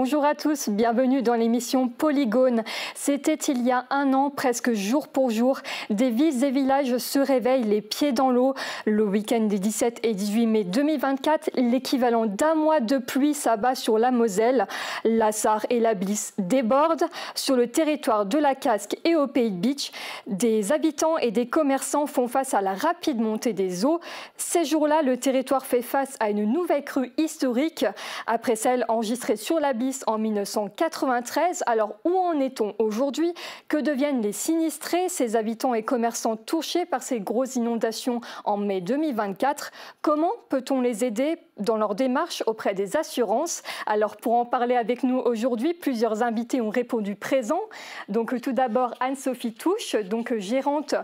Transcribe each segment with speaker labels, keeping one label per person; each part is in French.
Speaker 1: Bonjour à tous, bienvenue dans l'émission Polygone. C'était il y a un an, presque jour pour jour, des villes et villages se réveillent les pieds dans l'eau. Le week-end des 17 et 18 mai 2024, l'équivalent d'un mois de pluie s'abat sur la Moselle. La Sarre et la Blice débordent. Sur le territoire de la Casque et au Pays de Bitche, des habitants et des commerçants font face à la rapide montée des eaux. Ces jours-là, le territoire fait face à une nouvelle crue historique. Après celle enregistrée sur la Blice en 1993. Alors où en est-on aujourd'hui? Que deviennent les sinistrés, ces habitants et commerçants touchés par ces grosses inondations en mai 2024? Comment peut-on les aider dans leur démarche auprès des assurances? Alors pour en parler avec nous aujourd'hui, plusieurs invités ont répondu présent. Donc tout d'abord Anne-Sophie Touche, donc gérante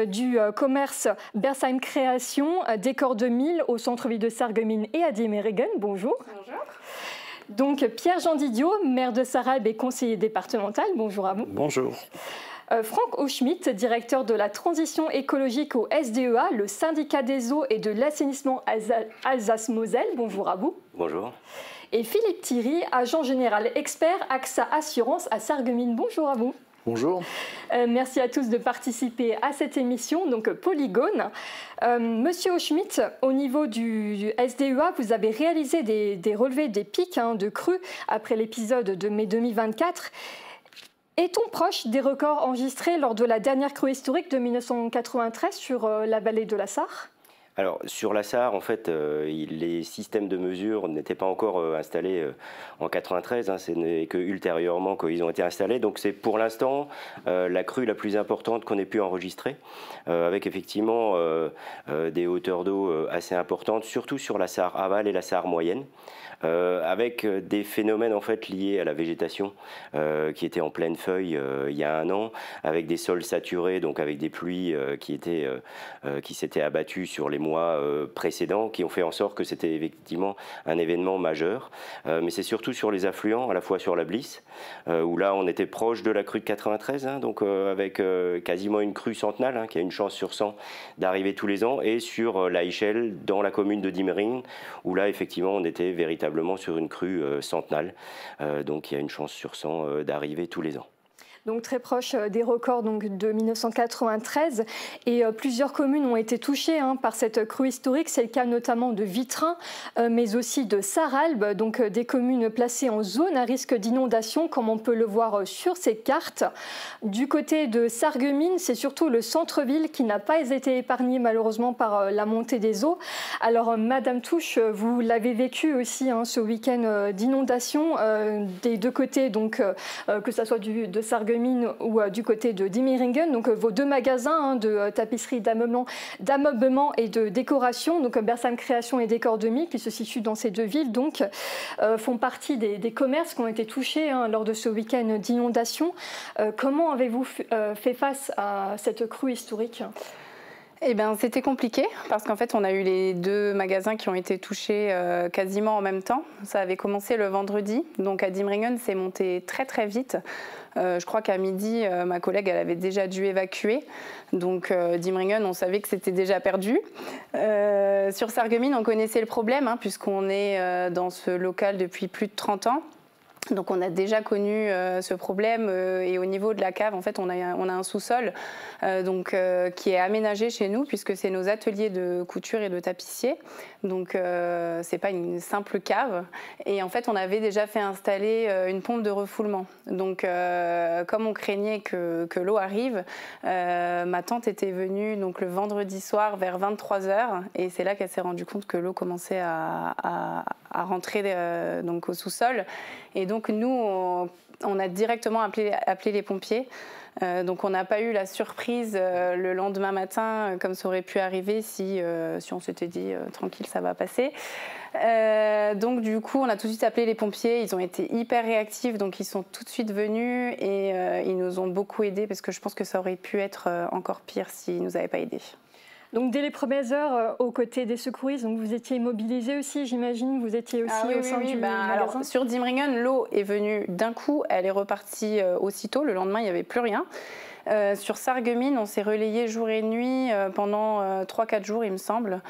Speaker 1: du commerce Bersheim Création, Décor 2000 au centre-ville de Sarreguemines et à Diemeringen. Bonjour.
Speaker 2: Bonjour.
Speaker 1: Donc Pierre-Jean Didiot, maire de Sarralbe et conseiller départemental, bonjour à vous.
Speaker 3: Bonjour.
Speaker 1: Franck Auschmidt, directeur de la transition écologique au SDEA, le syndicat des eaux et de l'assainissement Alsace-Moselle, bonjour à vous.
Speaker 4: Bonjour.
Speaker 1: Et Philippe Thierry, agent général expert AXA Assurance à Sarreguemines, bonjour à vous.
Speaker 3: Bonjour.
Speaker 1: Merci à tous de participer à cette émission, donc Polygone. Monsieur Auschmidt, au niveau du SDEA, vous avez réalisé des relevés des pics de crues après l'épisode de mai 2024. Est-on proche des records enregistrés lors de la dernière crue historique de 1993 sur la vallée de la Sarre ?
Speaker 4: Alors, sur la Sarre, en fait, les systèmes de mesure n'étaient pas encore installés en 93. Ce n'est qu'ultérieurement qu'ils ont été installés. Donc, c'est pour l'instant la crue la plus importante qu'on ait pu enregistrer, avec effectivement des hauteurs d'eau assez importantes, surtout sur la Sarre aval et la Sarre moyenne. Avec des phénomènes en fait liés à la végétation qui était en pleine feuille il y a un an, avec des sols saturés, donc avec des pluies qui s'étaient abattues sur les mois précédents, qui ont fait en sorte que c'était effectivement un événement majeur. Mais c'est surtout sur les affluents, à la fois sur la Blice, où là on était proche de la crue de 93, donc avec quasiment une crue centenale, qui a une chance sur 100 d'arriver tous les ans, et sur la Ichel, dans la commune de Diemeringen, où là effectivement on était véritablement sur une crue centenale, donc il y a une chance sur 100 d'arriver tous les ans.
Speaker 1: Donc très proche des records donc, de 1993 et plusieurs communes ont été touchées par cette crue historique. C'est le cas notamment de Vitrin, mais aussi de Sarralbe, donc des communes placées en zone à risque d'inondation, comme on peut le voir sur ces cartes. Du côté de Sarreguemines, c'est surtout le centre-ville qui n'a pas été épargné malheureusement par la montée des eaux. Alors Madame Touche, vous l'avez vécu aussi ce week-end d'inondation des deux côtés, donc que ce soit de Sarreguemines ou du côté de Diemeringen, donc vos deux magasins de tapisserie, d'ameublement et de décoration, donc Bersheim Création et Décor 2000 qui se situent dans ces deux villes, donc font partie des commerces qui ont été touchés lors de ce week-end d'inondation. Comment avez-vous fait face à cette crue historique ?
Speaker 2: Eh bien, c'était compliqué parce qu'en fait, on a eu les deux magasins qui ont été touchés quasiment en même temps. Ça avait commencé le vendredi, donc à Diemeringen, c'est monté très très vite. Je crois qu'à midi, ma collègue, elle avait déjà dû évacuer. Donc Diemeringen, on savait que c'était déjà perdu. Sur Sarreguemines, on connaissait le problème puisqu'on est dans ce local depuis plus de 30 ans. Donc on a déjà connu ce problème et au niveau de la cave, en fait, on a un sous-sol qui est aménagé chez nous puisque c'est nos ateliers de couture et de tapissier. Donc c'est pas une simple cave. Et en fait, on avait déjà fait installer une pompe de refoulement. Donc comme on craignait que l'eau arrive, ma tante était venue donc, le vendredi soir vers 23h et c'est là qu'elle s'est rendue compte que l'eau commençait à rentrer donc au sous-sol. Et donc nous, on a directement appelé les pompiers. Donc on n'a pas eu la surprise le lendemain matin, comme ça aurait pu arriver si on s'était dit tranquille, ça va passer. Donc du coup, on a tout de suite appelé les pompiers. Ils ont été hyper réactifs, donc ils sont tout de suite venus et ils nous ont beaucoup aidés parce que je pense que ça aurait pu être encore pire s'ils ne nous avaient pas aidés.
Speaker 1: Donc dès les premières heures, aux côtés des secouristes, donc vous étiez mobilisés aussi, j'imagine, vous étiez aussi au sein du magasin.
Speaker 2: Alors, sur Diemeringen, l'eau est venue d'un coup, elle est repartie aussitôt, le lendemain il n'y avait plus rien. Sur Sarreguemines, on s'est relayé jour et nuit pendant 3-4 jours, il me semble.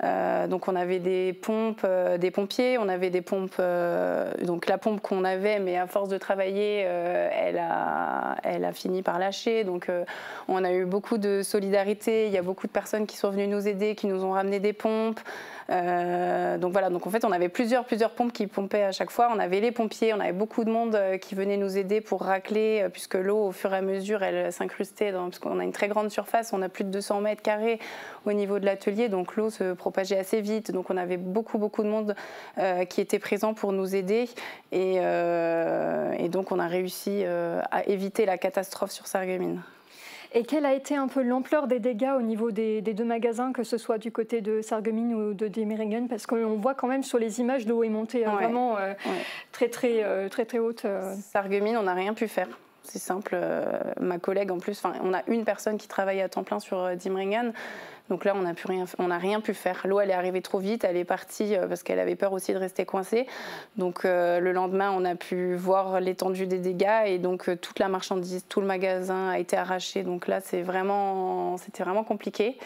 Speaker 2: Donc on avait des pompes, des pompiers, on avait des pompes, donc la pompe qu'on avait, mais à force de travailler, elle a fini par lâcher. Donc on a eu beaucoup de solidarité, il y a beaucoup de personnes qui sont venues nous aider, qui nous ont ramené des pompes. Donc voilà, donc en fait on avait plusieurs pompes qui pompaient à chaque fois. On avait les pompiers, on avait beaucoup de monde qui venait nous aider pour racler, puisque l'eau au fur et à mesure elle s'incrustait, parce qu'on a une très grande surface, on a plus de 200 mètres carrés au niveau de l'atelier, donc l'eau se propageait assez vite. Donc on avait beaucoup de monde qui était présent pour nous aider, et donc on a réussi à éviter la catastrophe sur Sarreguemines.
Speaker 1: Et quelle a été un peu l'ampleur des dégâts au niveau des 2 magasins, que ce soit du côté de Sarreguemines ou de Diemeringen? Parce qu'on voit quand même sur les images, l'eau est montée vraiment très haute.
Speaker 2: Sarreguemines, on n'a rien pu faire. C'est simple. Ma collègue, en plus, on a une personne qui travaille à temps plein sur Diemeringen. Donc là, on n'a rien pu faire. L'eau, elle est arrivée trop vite, elle est partie parce qu'elle avait peur aussi de rester coincée. Donc le lendemain, on a pu voir l'étendue des dégâts, et donc toute la marchandise, tout le magasin a été arraché. Donc là, c'était vraiment compliqué.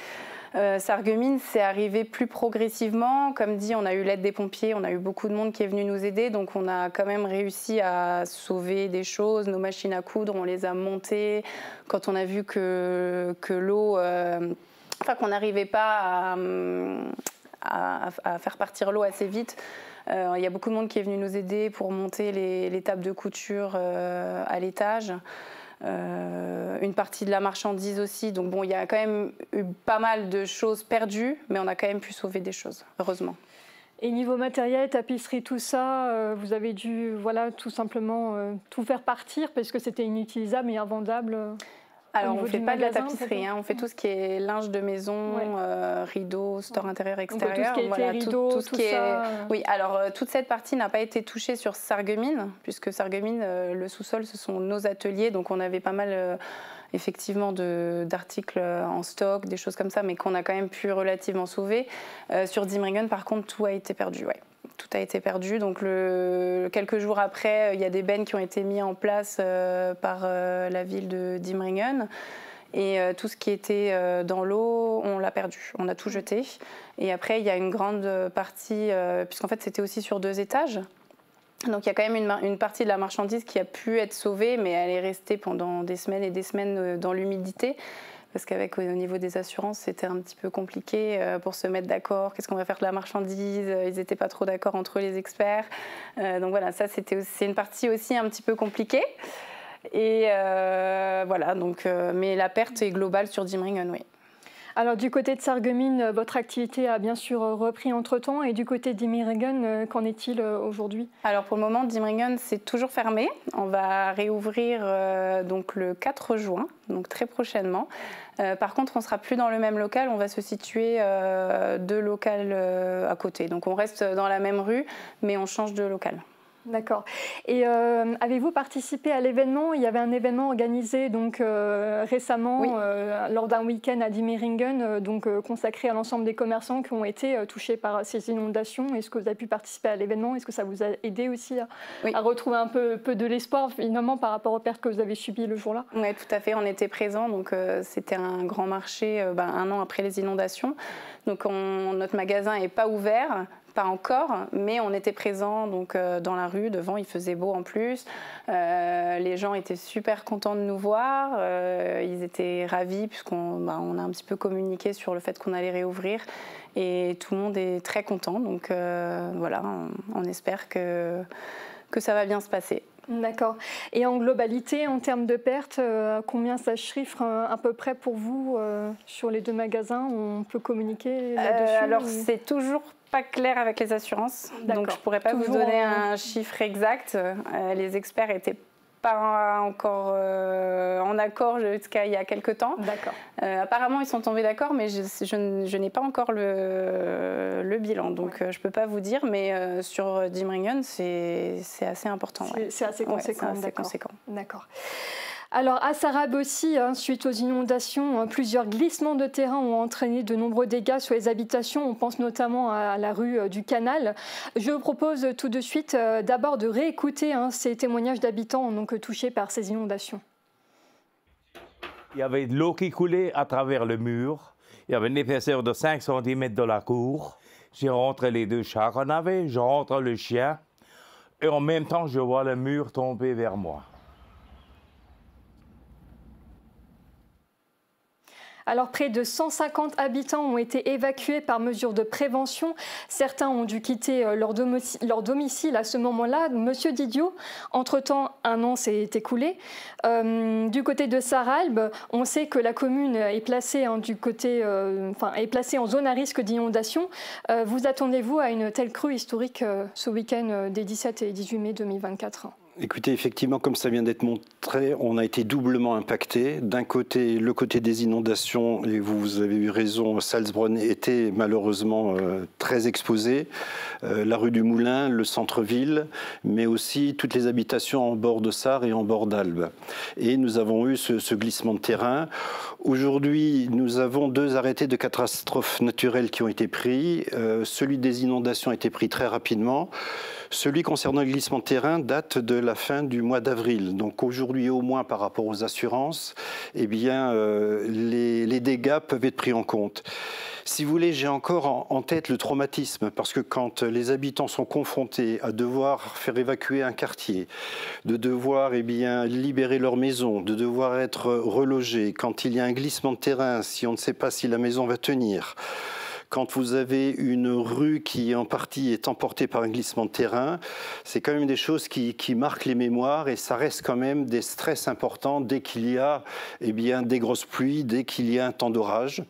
Speaker 2: Sarreguemines, c'est arrivé plus progressivement. Comme dit, on a eu l'aide des pompiers, on a eu beaucoup de monde qui est venu nous aider. Donc on a quand même réussi à sauver des choses. Nos machines à coudre, on les a montées. Quand on a vu que l'eau... qu'on n'arrivait pas à faire partir l'eau assez vite. Il y a beaucoup de monde qui est venu nous aider pour monter les tables de couture à l'étage. Une partie de la marchandise aussi. Donc bon, il y a quand même eu pas mal de choses perdues, mais on a quand même pu sauver des choses, heureusement.
Speaker 1: Et niveau matériel, tapisserie, tout ça, vous avez dû tout simplement tout faire partir parce que c'était inutilisable et invendable?
Speaker 2: Alors, on ne fait pas de la tapisserie, on fait tout ce qui est linge de maison, rideaux, store intérieur, extérieur.
Speaker 1: Donc, tout ce qui est rideaux, tout ce qui est...
Speaker 2: Oui, alors toute cette partie n'a pas été touchée sur Sarreguemines, puisque Sarreguemines, le sous-sol, ce sont nos ateliers. Donc, on avait pas mal, effectivement, d'articles en stock, des choses comme ça, mais qu'on a quand même pu relativement sauver. Sur Diemeringen, par contre, tout a été perdu, Tout a été perdu. Donc, quelques jours après, il y a des bennes qui ont été mis en place par la ville de Diemeringen. Et tout ce qui était dans l'eau, on l'a perdu. On a tout jeté. Et après, il y a une grande partie, puisqu'en fait, c'était aussi sur 2 étages. Donc, il y a quand même une partie de la marchandise qui a pu être sauvée, mais elle est restée pendant des semaines et des semaines dans l'humidité. Parce qu'au niveau des assurances, c'était un petit peu compliqué pour se mettre d'accord. Qu'est-ce qu'on va faire de la marchandise? Ils n'étaient pas trop d'accord entre les experts. Donc voilà, ça c'est une partie aussi un petit peu compliquée. Et voilà, donc, mais la perte est globale sur Diemeringen, oui.
Speaker 1: Alors du côté de Sarreguemines, votre activité a bien sûr repris entre-temps. Et du côté de Diemeringen, qu'en est-il aujourd'hui? Alors
Speaker 2: pour le moment, Diemeringen, c'est toujours fermé. On va réouvrir donc le 4 juin, donc très prochainement. Par contre, on ne sera plus dans le même local. On va se situer 2 locales à côté. Donc on reste dans la même rue, mais on change de local.
Speaker 1: D'accord. Et avez-vous participé à l'événement? Il y avait un événement organisé donc, récemment lors d'un week-end à Diemeringen, consacré à l'ensemble des commerçants qui ont été touchés par ces inondations. Est-ce que vous avez pu participer à l'événement? Est-ce que ça vous a aidé aussi à retrouver un peu de l'espoir finalement par rapport aux pertes que vous avez subies le jour-là?
Speaker 2: Oui, tout à fait. On était présents. Donc, c'était un grand marché 1 an après les inondations. Donc notre magasin n'est pas ouvert. Pas encore, mais on était présents donc, dans la rue, devant, il faisait beau en plus. Les gens étaient super contents de nous voir, ils étaient ravis puisqu'on on a un petit peu communiqué sur le fait qu'on allait réouvrir et tout le monde est très content. Donc voilà, on espère que ça va bien se passer.
Speaker 1: D'accord. Et en globalité, en termes de pertes, combien ça chiffre à peu près pour vous sur les 2 magasins? On peut communiquer là-dessus?
Speaker 2: Alors, c'est toujours pas clair avec les assurances, donc je ne pourrais pas vous donner un chiffre exact. Les experts n'étaient pas encore en accord jusqu'à il y a quelques temps.
Speaker 1: D'accord.
Speaker 2: Apparemment, ils sont tombés d'accord, mais je n'ai pas encore le bilan, donc je ne peux pas vous dire, mais sur Diemeringen, c'est assez important.
Speaker 1: C'est assez conséquent.
Speaker 2: Ouais, c'est assez conséquent.
Speaker 1: D'accord. Alors à Sarrab aussi, suite aux inondations, plusieurs glissements de terrain ont entraîné de nombreux dégâts sur les habitations. On pense notamment à la rue du Canal. Je vous propose tout de suite d'abord de réécouter ces témoignages d'habitants touchés par ces inondations.
Speaker 3: Il y avait de l'eau qui coulait à travers le mur. Il y avait une épaisseur de 5 cm de la cour. J'ai rentré les 2 chats qu'on avait, je rentre le chien. Et en même temps, je vois le mur tomber vers moi.
Speaker 1: Alors, près de 150 habitants ont été évacués par mesure de prévention. Certains ont dû quitter leur domicile à ce moment-là. Monsieur Didiot, entre-temps, un an s'est écoulé. Du côté de Sarralbe, on sait que la commune est placée, est placée en zone à risque d'inondation. Vous attendez-vous à une telle crue historique ce week-end des 17 et 18 mai 2024 ?
Speaker 5: Écoutez, effectivement, comme ça vient d'être montré, on a été doublement impacté. D'un côté, le côté des inondations, et vous avez eu raison, Salzbronn était malheureusement très exposé. La rue du Moulin, le centre-ville, mais aussi toutes les habitations en bord de Sarre et en bord d'Albe. Et nous avons eu ce glissement de terrain. Aujourd'hui, nous avons 2 arrêtés de catastrophes naturelles qui ont été pris. Celui des inondations a été pris très rapidement. Celui concernant le glissement de terrain date de la fin du mois d'avril. Donc aujourd'hui, au moins par rapport aux assurances, eh bien, les dégâts peuvent être pris en compte. Si vous voulez, j'ai encore en tête le traumatisme, parce que quand les habitants sont confrontés à devoir faire évacuer un quartier, de devoir libérer leur maison, de devoir être relogés, quand il y a un glissement de terrain, si on ne sait pas si la maison va tenir, quand vous avez une rue qui en partie est emportée par un glissement de terrain, c'est quand même des choses qui marquent les mémoires et ça reste quand même des stress importants dès qu'il y a des grosses pluies, dès qu'il y a un temps d'orage.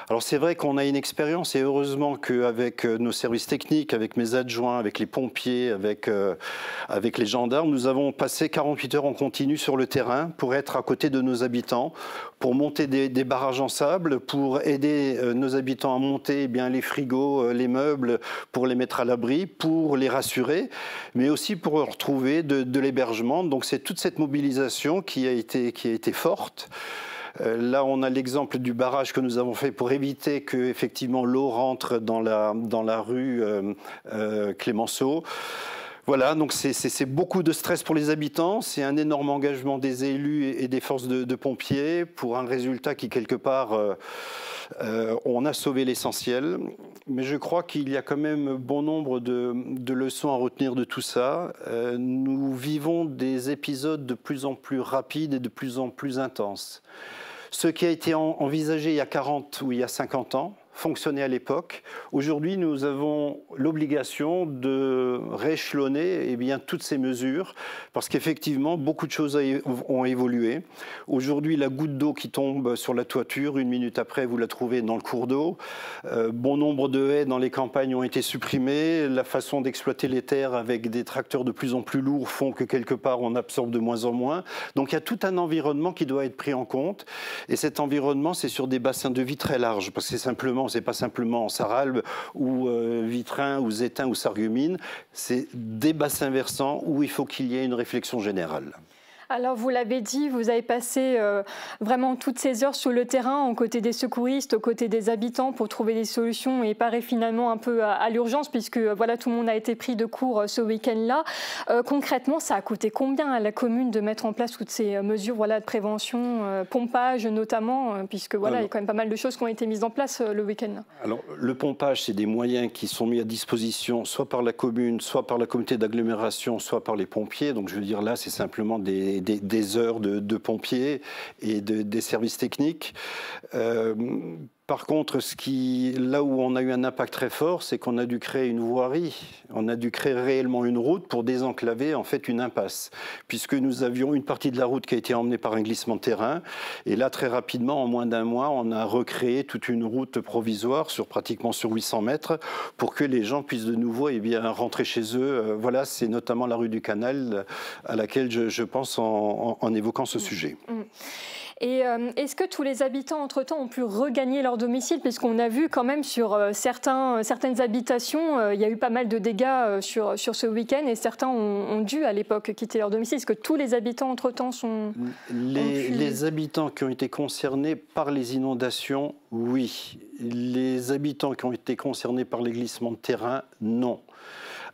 Speaker 5: Alors c'est vrai qu'on a une expérience et heureusement qu'avec nos services techniques, avec mes adjoints, avec les pompiers, avec les gendarmes, nous avons passé 48 heures en continu sur le terrain pour être à côté de nos habitants, pour monter des barrages en sable, pour aider nos habitants à monter les frigos, les meubles, pour les mettre à l'abri, pour les rassurer, mais aussi pour leur trouver de l'hébergement. Donc c'est toute cette mobilisation qui a été forte. Là, on a l'exemple du barrage que nous avons fait pour éviter que effectivement l'eau rentre dans la rue Clémenceau. Voilà, donc c'est beaucoup de stress pour les habitants, c'est un énorme engagement des élus et des forces de pompiers pour un résultat qui, quelque part, on a sauvé l'essentiel. Mais je crois qu'il y a quand même bon nombre de leçons à retenir de tout ça. Nous vivons des épisodes de plus en plus rapides et de plus en plus intenses. Ce qui a été envisagé il y a 40 ou il y a 50 ans fonctionnait à l'époque. Aujourd'hui, nous avons l'obligation de rééchelonner toutes ces mesures parce qu'effectivement, beaucoup de choses ont évolué. Aujourd'hui, la goutte d'eau qui tombe sur la toiture, 1 minute après, vous la trouvez dans le cours d'eau. Bon nombre de haies dans les campagnes ont été supprimées. La façon d'exploiter les terres avec des tracteurs de plus en plus lourds font que quelque part, on absorbe de moins en moins. Donc, il y a tout un environnement qui doit être pris en compte. Et cet environnement, c'est sur des bassins de vie très larges parce que c'est pas simplement Sarralbe ou Vitrin ou Zétain ou Sarreguemines, c'est des bassins versants où il faut qu'il y ait une réflexion générale.
Speaker 1: Alors, vous l'avez dit, vous avez passé vraiment toutes ces heures sur le terrain, aux côtés des secouristes, aux côtés des habitants pour trouver des solutions et parer finalement un peu à l'urgence puisque voilà, tout le monde a été pris de court ce week-end-là. Concrètement, ça a coûté combien à la commune de mettre en place toutes ces mesures de prévention, pompage notamment, puisque voilà, il y a quand même pas mal de choses qui ont été mises en place le week-end. Alors,
Speaker 5: le pompage, c'est des moyens qui sont mis à disposition soit par la commune, soit par la communauté d'agglomération, soit par les pompiers. Donc, je veux dire, là, c'est simplement des heures de pompiers et des services techniques. Par contre, là où on a eu un impact très fort, c'est qu'on a dû créer une voirie. On a dû créer réellement une route pour désenclaver en fait une impasse, puisque nous avions une partie de la route qui a été emmenée par un glissement de terrain. Et là, très rapidement, en moins d'1 mois, on a recréé toute une route provisoire pratiquement sur 800 mètres pour que les gens puissent de nouveau rentrer chez eux. Voilà, c'est notamment la rue du Canal à laquelle je pense en évoquant ce sujet.
Speaker 1: Et est-ce que tous les habitants, entre-temps, ont pu regagner leur domicile? Puisqu'on a vu quand même sur certaines habitations, il y a eu pas mal de dégâts sur ce week-end et certains ont dû, à l'époque, quitter leur domicile. Est-ce que tous les habitants, entre-temps, sont...
Speaker 5: Les habitants qui ont été concernés par les inondations, oui. Les habitants qui ont été concernés par les glissements de terrain, non.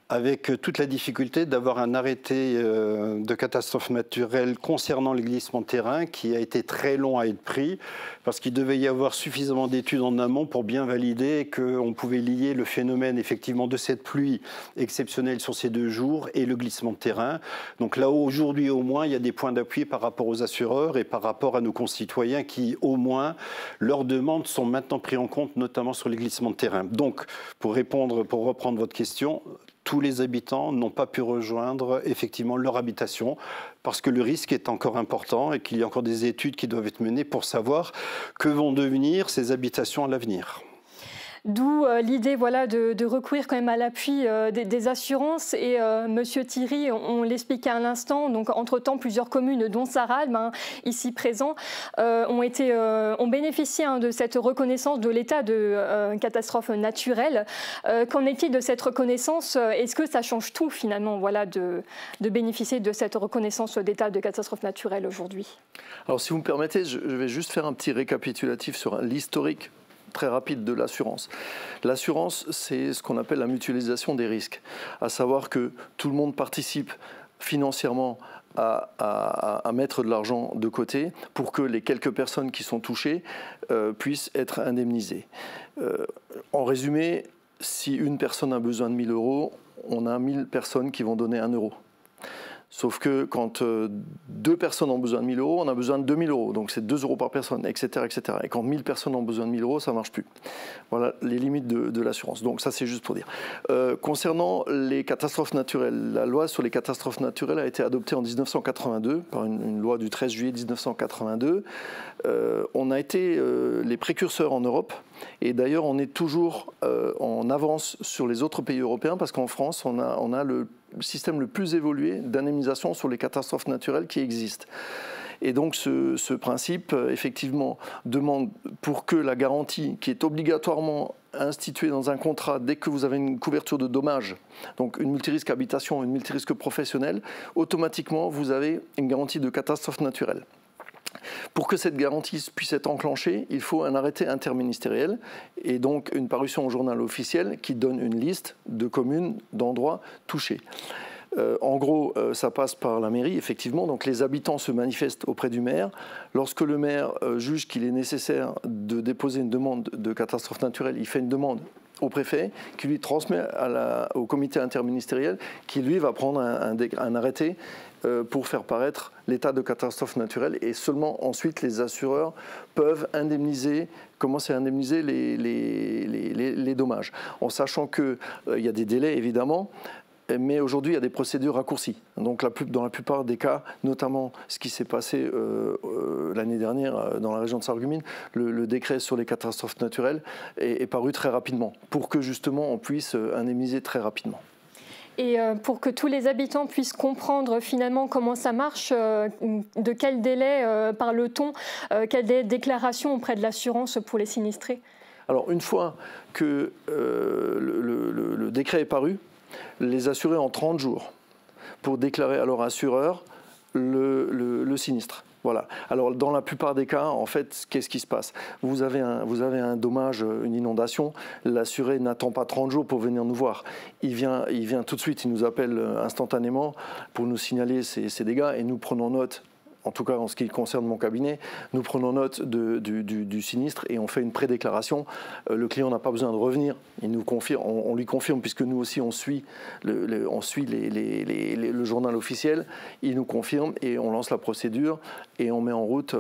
Speaker 5: avec toute la difficulté d'avoir un arrêté de catastrophe naturelle concernant les glissements de terrain qui a été très long à être pris parce qu'il devait y avoir suffisamment d'études en amont pour bien valider qu'on pouvait lier le phénomène effectivement de cette pluie exceptionnelle sur ces 2 jours et le glissement de terrain. Donc là, aujourd'hui au moins, il y a des points d'appui par rapport aux assureurs et par rapport à nos concitoyens qui, au moins, leurs demandes sont maintenant prises en compte, notamment sur les glissements de terrain. Donc, pour reprendre votre question, tous les habitants n'ont pas pu rejoindre effectivement leur habitation parce que le risque est encore important et qu'il y a encore des études qui doivent être menées pour savoir que vont devenir ces habitations à l'avenir.
Speaker 1: D'où l'idée voilà, de recourir quand même à l'appui des assurances. Et Monsieur Thierry, on l'expliquait à l'instant, donc entre-temps, plusieurs communes, dont Sarralbe, ici présent, ont bénéficié de cette reconnaissance de l'état de catastrophe naturelle. Qu'en est-il de cette reconnaissance? Est-ce que ça change tout finalement voilà, de bénéficier de cette reconnaissance d'état de catastrophe naturelle aujourd'hui?
Speaker 6: Alors si vous me permettez, je vais juste faire un petit récapitulatif sur l'historique très rapide de l'assurance. L'assurance, c'est ce qu'on appelle la mutualisation des risques, à savoir que tout le monde participe financièrement à mettre de l'argent de côté pour que les quelques personnes qui sont touchées puissent être indemnisées. En résumé, si une personne a besoin de 1 000 €, on a 1000 personnes qui vont donner 1 €. Sauf que quand 2 personnes ont besoin de 1 000 €, on a besoin de 2 000 €. Donc c'est 2 € par personne, etc., etc. Et quand 1000 personnes ont besoin de 1 000 €, ça ne marche plus. Voilà les limites de l'assurance. Donc ça, c'est juste pour dire. Concernant les catastrophes naturelles, la loi sur les catastrophes naturelles a été adoptée en 1982 par une loi du 13 juillet 1982. On a été les précurseurs en Europe. Et d'ailleurs, on est toujours en avance sur les autres pays européens parce qu'en France, on a le système le plus évolué d'indemnisation sur les catastrophes naturelles qui existe. Et donc ce principe, effectivement, demande pour que la garantie qui est obligatoirement instituée dans un contrat dès que vous avez une couverture de dommages, donc une multirisque habitation, une multirisque professionnelle, automatiquement vous avez une garantie de catastrophe naturelle. Pour que cette garantie puisse être enclenchée, il faut un arrêté interministériel et donc une parution au journal officiel qui donne une liste de communes, d'endroits touchés. En gros, ça passe par la mairie, effectivement. Donc les habitants se manifestent auprès du maire. Lorsque le maire juge qu'il est nécessaire de déposer une demande de catastrophe naturelle, il fait une demande au préfet, qui lui transmet au comité interministériel, qui lui va prendre un arrêté pour faire paraître l'état de catastrophe naturelle, et seulement ensuite les assureurs peuvent commencer à indemniser les dommages, en sachant qu'il y a des délais évidemment, mais aujourd'hui il y a des procédures raccourcies. Donc dans la plupart des cas, notamment ce qui s'est passé l'année dernière dans la région de Sarreguemines, le décret sur les catastrophes naturelles est paru très rapidement, pour que justement on puisse indemniser très rapidement.
Speaker 1: Et pour que tous les habitants puissent comprendre finalement comment ça marche, de quel délai parle-t-on, quel délai de déclaration auprès de l'assurance pour les sinistrés? Alors
Speaker 6: une fois que le décret est paru, les assurés ont 30 jours pour déclarer à leur assureur le sinistre. Voilà. Alors dans la plupart des cas, en fait, qu'est-ce qui se passe? Vous avez un dommage, une inondation, l'assuré n'attend pas 30 jours pour venir nous voir. Il vient tout de suite, il nous appelle instantanément pour nous signaler ces dégâts et nous prenons note. En tout cas, en ce qui concerne mon cabinet, nous prenons note du sinistre et on fait une prédéclaration. Le client n'a pas besoin de revenir, il nous confirme, on lui confirme, puisque nous aussi on suit le journal officiel. Il nous confirme et on lance la procédure et on met en route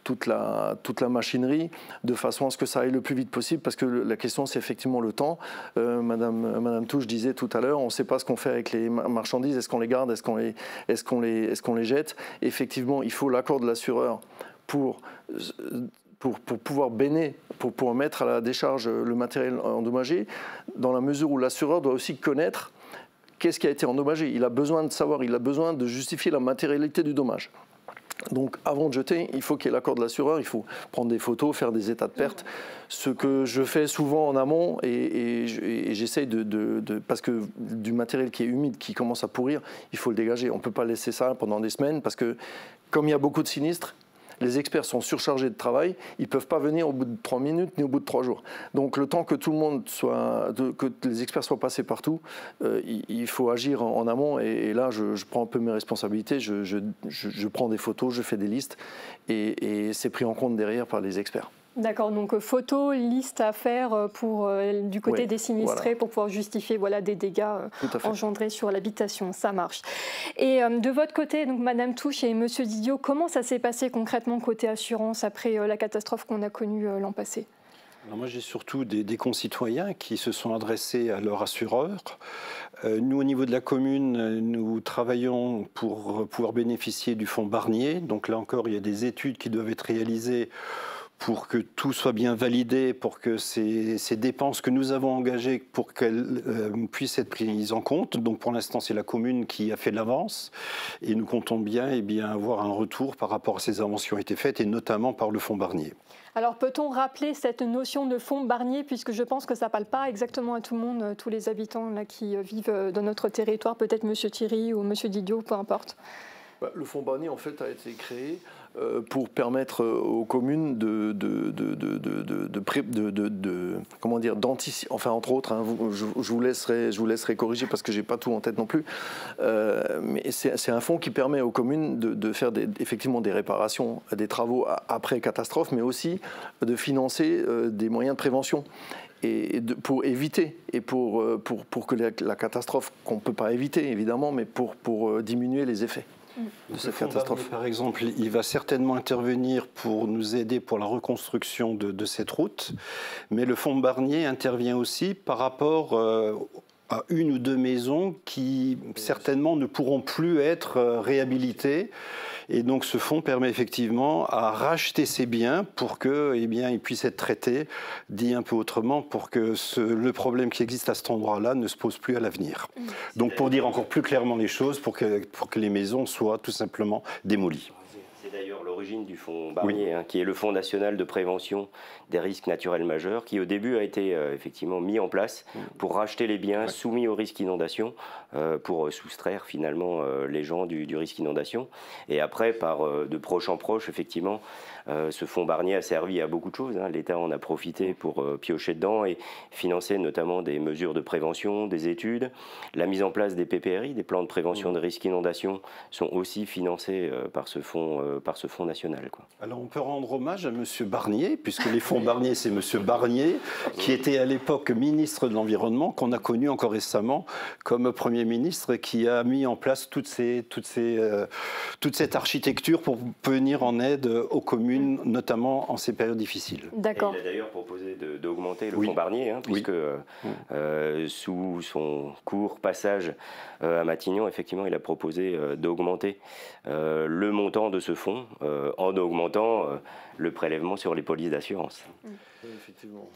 Speaker 6: toute la machinerie de façon à ce que ça aille le plus vite possible, parce que la question c'est effectivement le temps. Madame Touche disait tout à l'heure, on ne sait pas ce qu'on fait avec les marchandises, est-ce qu'on les garde, est-ce qu'on les jette. Effectivement, il faut l'accord de l'assureur pour pouvoir pour mettre à la décharge le matériel endommagé, dans la mesure où l'assureur doit aussi connaître qu'est-ce qui a été endommagé. Il a besoin de savoir, il a besoin de justifier la matérialité du dommage. Donc avant de jeter, il faut qu'il y ait l'accord de l'assureur, il faut prendre des photos, faire des états de perte, ce que je fais souvent en amont et j'essaye parce que du matériel qui est humide, qui commence à pourrir, il faut le dégager. On ne peut pas laisser ça pendant des semaines parce que comme il y a beaucoup de sinistres, Les experts sont surchargés de travail, ils ne peuvent pas venir au bout de 3 minutes ni au bout de 3 jours. Donc le temps que tout le monde que les experts soient passés partout, il faut agir en amont. Et là, je prends un peu mes responsabilités, je prends des photos, je fais des listes et c'est pris en compte derrière par les experts.
Speaker 1: D'accord, donc photos, listes à faire du côté des sinistrés pour pouvoir justifier des dégâts engendrés sur l'habitation, ça marche. Et de votre côté, donc Madame Touche et Monsieur Didiot, comment ça s'est passé concrètement côté assurance après la catastrophe qu'on a connue l'an passé ?
Speaker 5: Alors moi, j'ai surtout des concitoyens qui se sont adressés à leur assureur. Nous, au niveau de la commune, nous travaillons pour pouvoir bénéficier du fonds Barnier. Donc là encore, il y a des études qui doivent être réalisées pour que tout soit bien validé, pour que ces dépenses que nous avons engagées, pour qu'elles puissent être prises en compte. Donc pour l'instant, c'est la commune qui a fait de l'avance et nous comptons bien, avoir un retour par rapport à ces avances qui ont été faites et notamment par le fonds Barnier.
Speaker 1: Alors peut-on rappeler cette notion de fonds Barnier, puisque je pense que ça ne parle pas exactement à tout le monde, tous les habitants là, qui vivent dans notre territoire, peut-être Monsieur Thierry ou Monsieur Didiot, peu importe.
Speaker 6: Le fonds Barnier en fait a été créé pour permettre aux communes d'anticiper, enfin entre autres, je vous laisserai corriger parce que j'ai pas tout en tête non plus, mais c'est un fonds qui permet aux communes de faire effectivement des réparations, des travaux après catastrophe, mais aussi de financer des moyens de prévention. Pour éviter et pour que la catastrophe, qu'on ne peut pas éviter évidemment, mais pour diminuer les effets de cette catastrophe.
Speaker 5: Barnier, par exemple, il va certainement intervenir pour nous aider pour la reconstruction de cette route, mais le fonds Barnier intervient aussi par rapport à une ou deux maisons qui certainement ne pourront plus être réhabilitées. Et donc ce fonds permet effectivement à racheter ces biens pour qu'ils puissent être traités, dit un peu autrement, pour que le problème qui existe à cet endroit-là ne se pose plus à l'avenir. Donc pour dire encore plus clairement les choses, pour que les maisons soient tout simplement démolies.
Speaker 4: C'est d'ailleurs l'origine du fonds Barnier, qui est le Fonds national de prévention des risques naturels majeurs, qui au début a été effectivement mis en place pour racheter les biens soumis au risque inondation, pour soustraire finalement les gens du risque inondation. Et après, par de proche en proche, effectivement, ce fonds Barnier a servi à beaucoup de choses. L'État en a profité pour piocher dedans et financer notamment des mesures de prévention, des études. La mise en place des PPRI, des plans de prévention de risque inondation, sont aussi financés par ce fonds national.
Speaker 5: Alors on peut rendre hommage à M. Barnier, puisque les fonds Barnier, c'est M. Barnier, qui était à l'époque ministre de l'Environnement, qu'on a connu encore récemment comme Premier ministre, qui a mis en place toute cette architecture pour venir en aide aux communes, notamment en ces périodes difficiles.
Speaker 1: D'accord.
Speaker 4: Il a d'ailleurs proposé d'augmenter le fonds Barnier, puisque sous son court passage à Matignon, effectivement, il a proposé d'augmenter le montant de ce fonds en augmentant le prélèvement sur les polices d'assurance.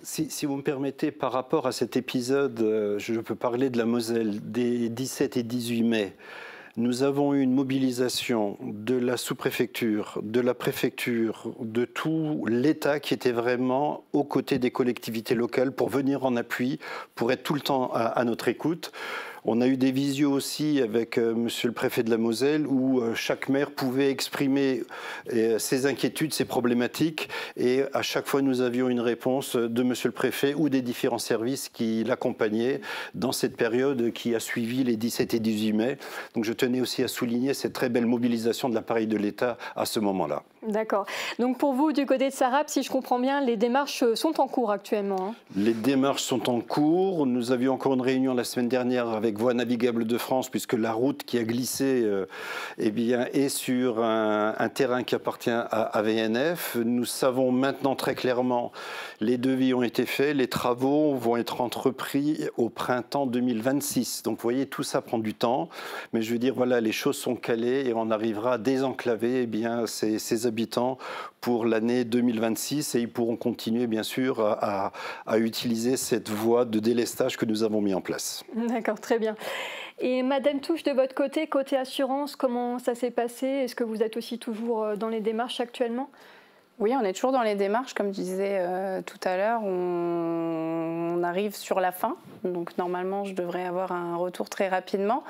Speaker 5: Si vous me permettez, par rapport à cet épisode, je peux parler de la Moselle, des 17 et 18 mai. Nous avons eu une mobilisation de la sous-préfecture, de la préfecture, de tout l'État qui était vraiment aux côtés des collectivités locales pour venir en appui, pour être tout le temps à notre écoute. On a eu des visios aussi avec monsieur le préfet de la Moselle où chaque maire pouvait exprimer ses inquiétudes, ses problématiques et à chaque fois nous avions une réponse de monsieur le préfet ou des différents services qui l'accompagnaient dans cette période qui a suivi les 17 et 18 mai. Donc je tenais aussi à souligner cette très belle mobilisation de l'appareil de l'État à ce moment-là.
Speaker 1: D'accord. Donc pour vous, du côté de Sarap, si je comprends bien, les démarches sont en cours actuellement.
Speaker 5: Les démarches sont en cours. Nous avions encore une réunion la semaine dernière avec Voies navigables de France, puisque la route qui a glissé est sur un terrain qui appartient à VNF. Nous savons maintenant très clairement, les devis ont été faits, les travaux vont être entrepris au printemps 2026. Donc vous voyez, tout ça prend du temps. Mais je veux dire, voilà, les choses sont calées et on arrivera à désenclaver ces habitants pour l'année 2026 et ils pourront continuer bien sûr à utiliser cette voie de délestage que nous avons mis en place.
Speaker 1: D'accord, très bien. Et Madame Touche, de votre côté, côté assurance, comment ça s'est passé? Est-ce que vous êtes aussi toujours dans les démarches actuellement?
Speaker 2: Oui, on est toujours dans les démarches, comme je disais tout à l'heure, on arrive sur la fin, donc normalement je devrais avoir un retour très rapidement.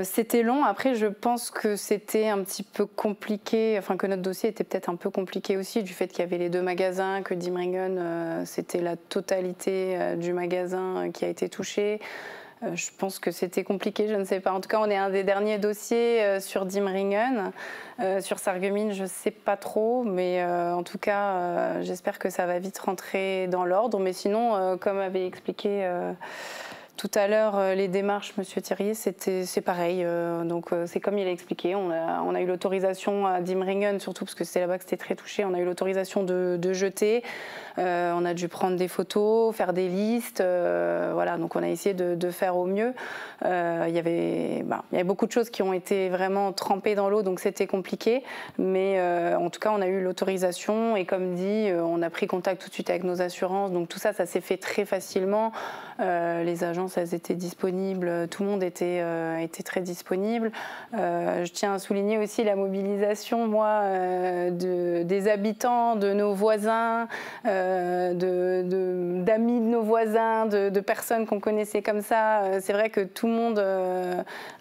Speaker 2: C'était long. Après, je pense que c'était un petit peu compliqué, enfin que notre dossier était peut-être un peu compliqué aussi, du fait qu'il y avait les 2 magasins, que Dimringen, c'était la totalité du magasin qui a été touché. Je pense que c'était compliqué, je ne sais pas. En tout cas, on est un des derniers dossiers sur Dimringen. Sur Sarreguemines, je ne sais pas trop, mais en tout cas, j'espère que ça va vite rentrer dans l'ordre. Mais sinon, comme avait expliqué tout à l'heure, les démarches, Monsieur Thirier, c'est pareil. Donc c'est comme il a expliqué. On a eu l'autorisation à Dimringen, surtout parce que c'est là-bas que c'était très touché. On a eu l'autorisation de jeter. On a dû prendre des photos, faire des listes. Voilà, donc on a essayé de faire au mieux. Il y avait beaucoup de choses qui ont été vraiment trempées dans l'eau, donc c'était compliqué. Mais en tout cas, on a eu l'autorisation. Et comme dit, on a pris contact tout de suite avec nos assurances. Donc tout ça, ça s'est fait très facilement. Les agences, elles étaient disponibles, tout le monde était très disponible. Je tiens à souligner aussi la mobilisation, moi, des habitants, de nos voisins, d'amis de nos voisins, de personnes qu'on connaissait comme ça. C'est vrai que tout le monde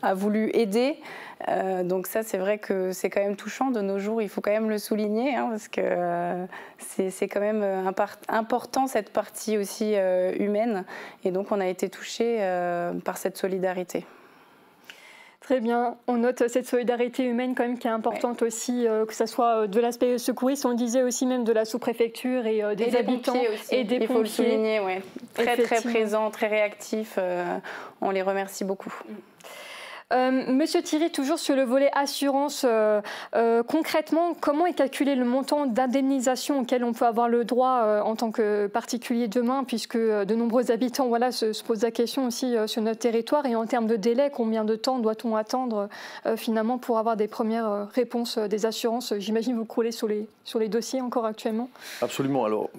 Speaker 2: a voulu aider. Donc ça, c'est vrai que c'est quand même touchant de nos jours, il faut quand même le souligner, hein, parce que c'est quand même important cette partie aussi humaine, et donc on a été touchés par cette solidarité.
Speaker 1: Très bien, on note cette solidarité humaine quand même qui est importante aussi, que ce soit de l'aspect secouriste, on le disait aussi même de la sous-préfecture et des habitants et des pompiers.
Speaker 2: Il faut le souligner, ouais. Très présents, très réactifs, on les remercie beaucoup.
Speaker 1: Monsieur Thirier, toujours sur le volet assurance, concrètement, comment est calculé le montant d'indemnisation auquel on peut avoir le droit en tant que particulier demain, puisque de nombreux habitants se posent la question aussi sur notre territoire, et en termes de délai, combien de temps doit-on attendre finalement pour avoir des premières réponses des assurances? J'imagine que vous croulez sur les dossiers encore actuellement.
Speaker 6: Absolument. Alors,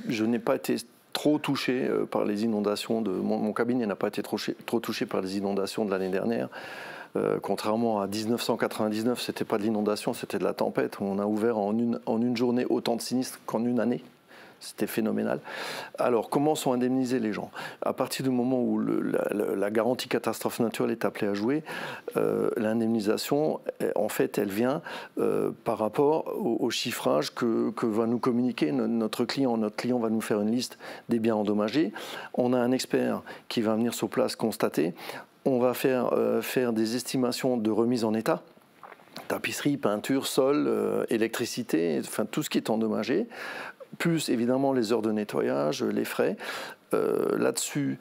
Speaker 6: je n'ai pas été trop touché par les inondations. Mon cabinet n'a pas été trop touché par les inondations de l'année dernière. Contrairement à 1999, ce n'était pas de l'inondation, c'était de la tempête. On a ouvert en une journée autant de sinistres qu'en une année. C'était phénoménal. Alors, comment sont indemnisés les gens? À partir du moment où la garantie catastrophe naturelle est appelée à jouer, l'indemnisation, en fait, elle vient par rapport au chiffrage que va nous communiquer notre client. Notre client va nous faire une liste des biens endommagés. On a un expert qui va venir sur place constater. On va faire des estimations de remise en état. Tapisserie, peinture, sol, électricité, enfin tout ce qui est endommagé. Plus évidemment les heures de nettoyage, les frais. Là-dessus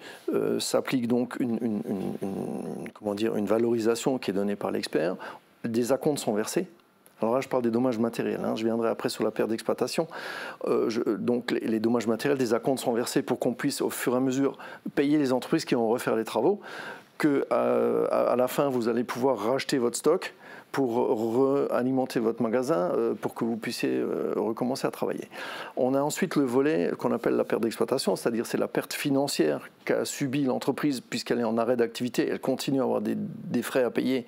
Speaker 6: s'applique donc une valorisation qui est donnée par l'expert. Des acomptes sont versés. Alors là, je parle des dommages matériels. Je viendrai après sur la perte d'exploitation. Donc les dommages matériels, des acomptes sont versés pour qu'on puisse au fur et à mesure payer les entreprises qui vont refaire les travaux. À la fin, vous allez pouvoir racheter votre stock pour alimenter votre magasin, pour que vous puissiez recommencer à travailler. On a ensuite le volet qu'on appelle la perte d'exploitation, c'est-à-dire c'est la perte financière qu'a subie l'entreprise puisqu'elle est en arrêt d'activité, elle continue à avoir des frais à payer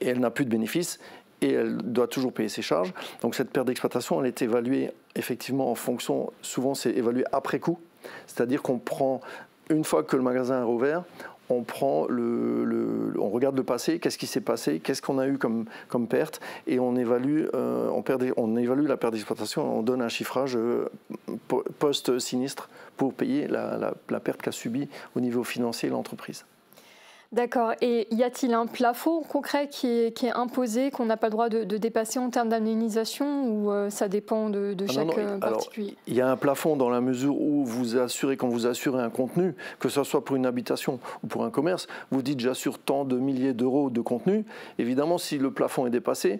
Speaker 6: et elle n'a plus de bénéfices et elle doit toujours payer ses charges. Donc cette perte d'exploitation, elle est évaluée effectivement en fonction, souvent c'est évalué après coup, c'est-à-dire qu'on prend, une fois que le magasin est rouvert, on regarde le passé, qu'est-ce qui s'est passé, qu'est-ce qu'on a eu comme perte, et on évalue la perte d'exploitation, on donne un chiffrage post-sinistre pour payer la perte qu'a subie au niveau financier l'entreprise.
Speaker 1: D'accord. Et y a-t-il un plafond concret qui est imposé, qu'on n'a pas le droit de dépasser en termes d'indemnisation, ou ça dépend de chaque particulier?
Speaker 6: Il y a un plafond dans la mesure où quand vous assurez un contenu, que ce soit pour une habitation ou pour un commerce, vous dites j'assure tant de milliers d'euros de contenu. Évidemment, si le plafond est dépassé,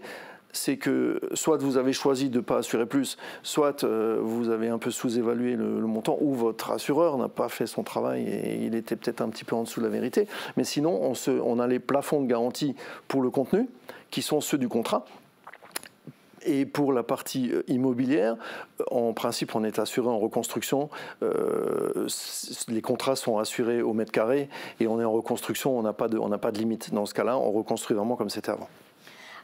Speaker 6: c'est que soit vous avez choisi de ne pas assurer plus, soit vous avez un peu sous-évalué le montant, ou votre assureur n'a pas fait son travail et il était peut-être un petit peu en dessous de la vérité. Mais sinon, on a les plafonds de garantie pour le contenu, qui sont ceux du contrat. Et pour la partie immobilière, en principe, on est assuré en reconstruction. Les contrats sont assurés au mètre carré et on est en reconstruction, on n'a pas de limite. Dans ce cas-là, on reconstruit vraiment comme c'était avant.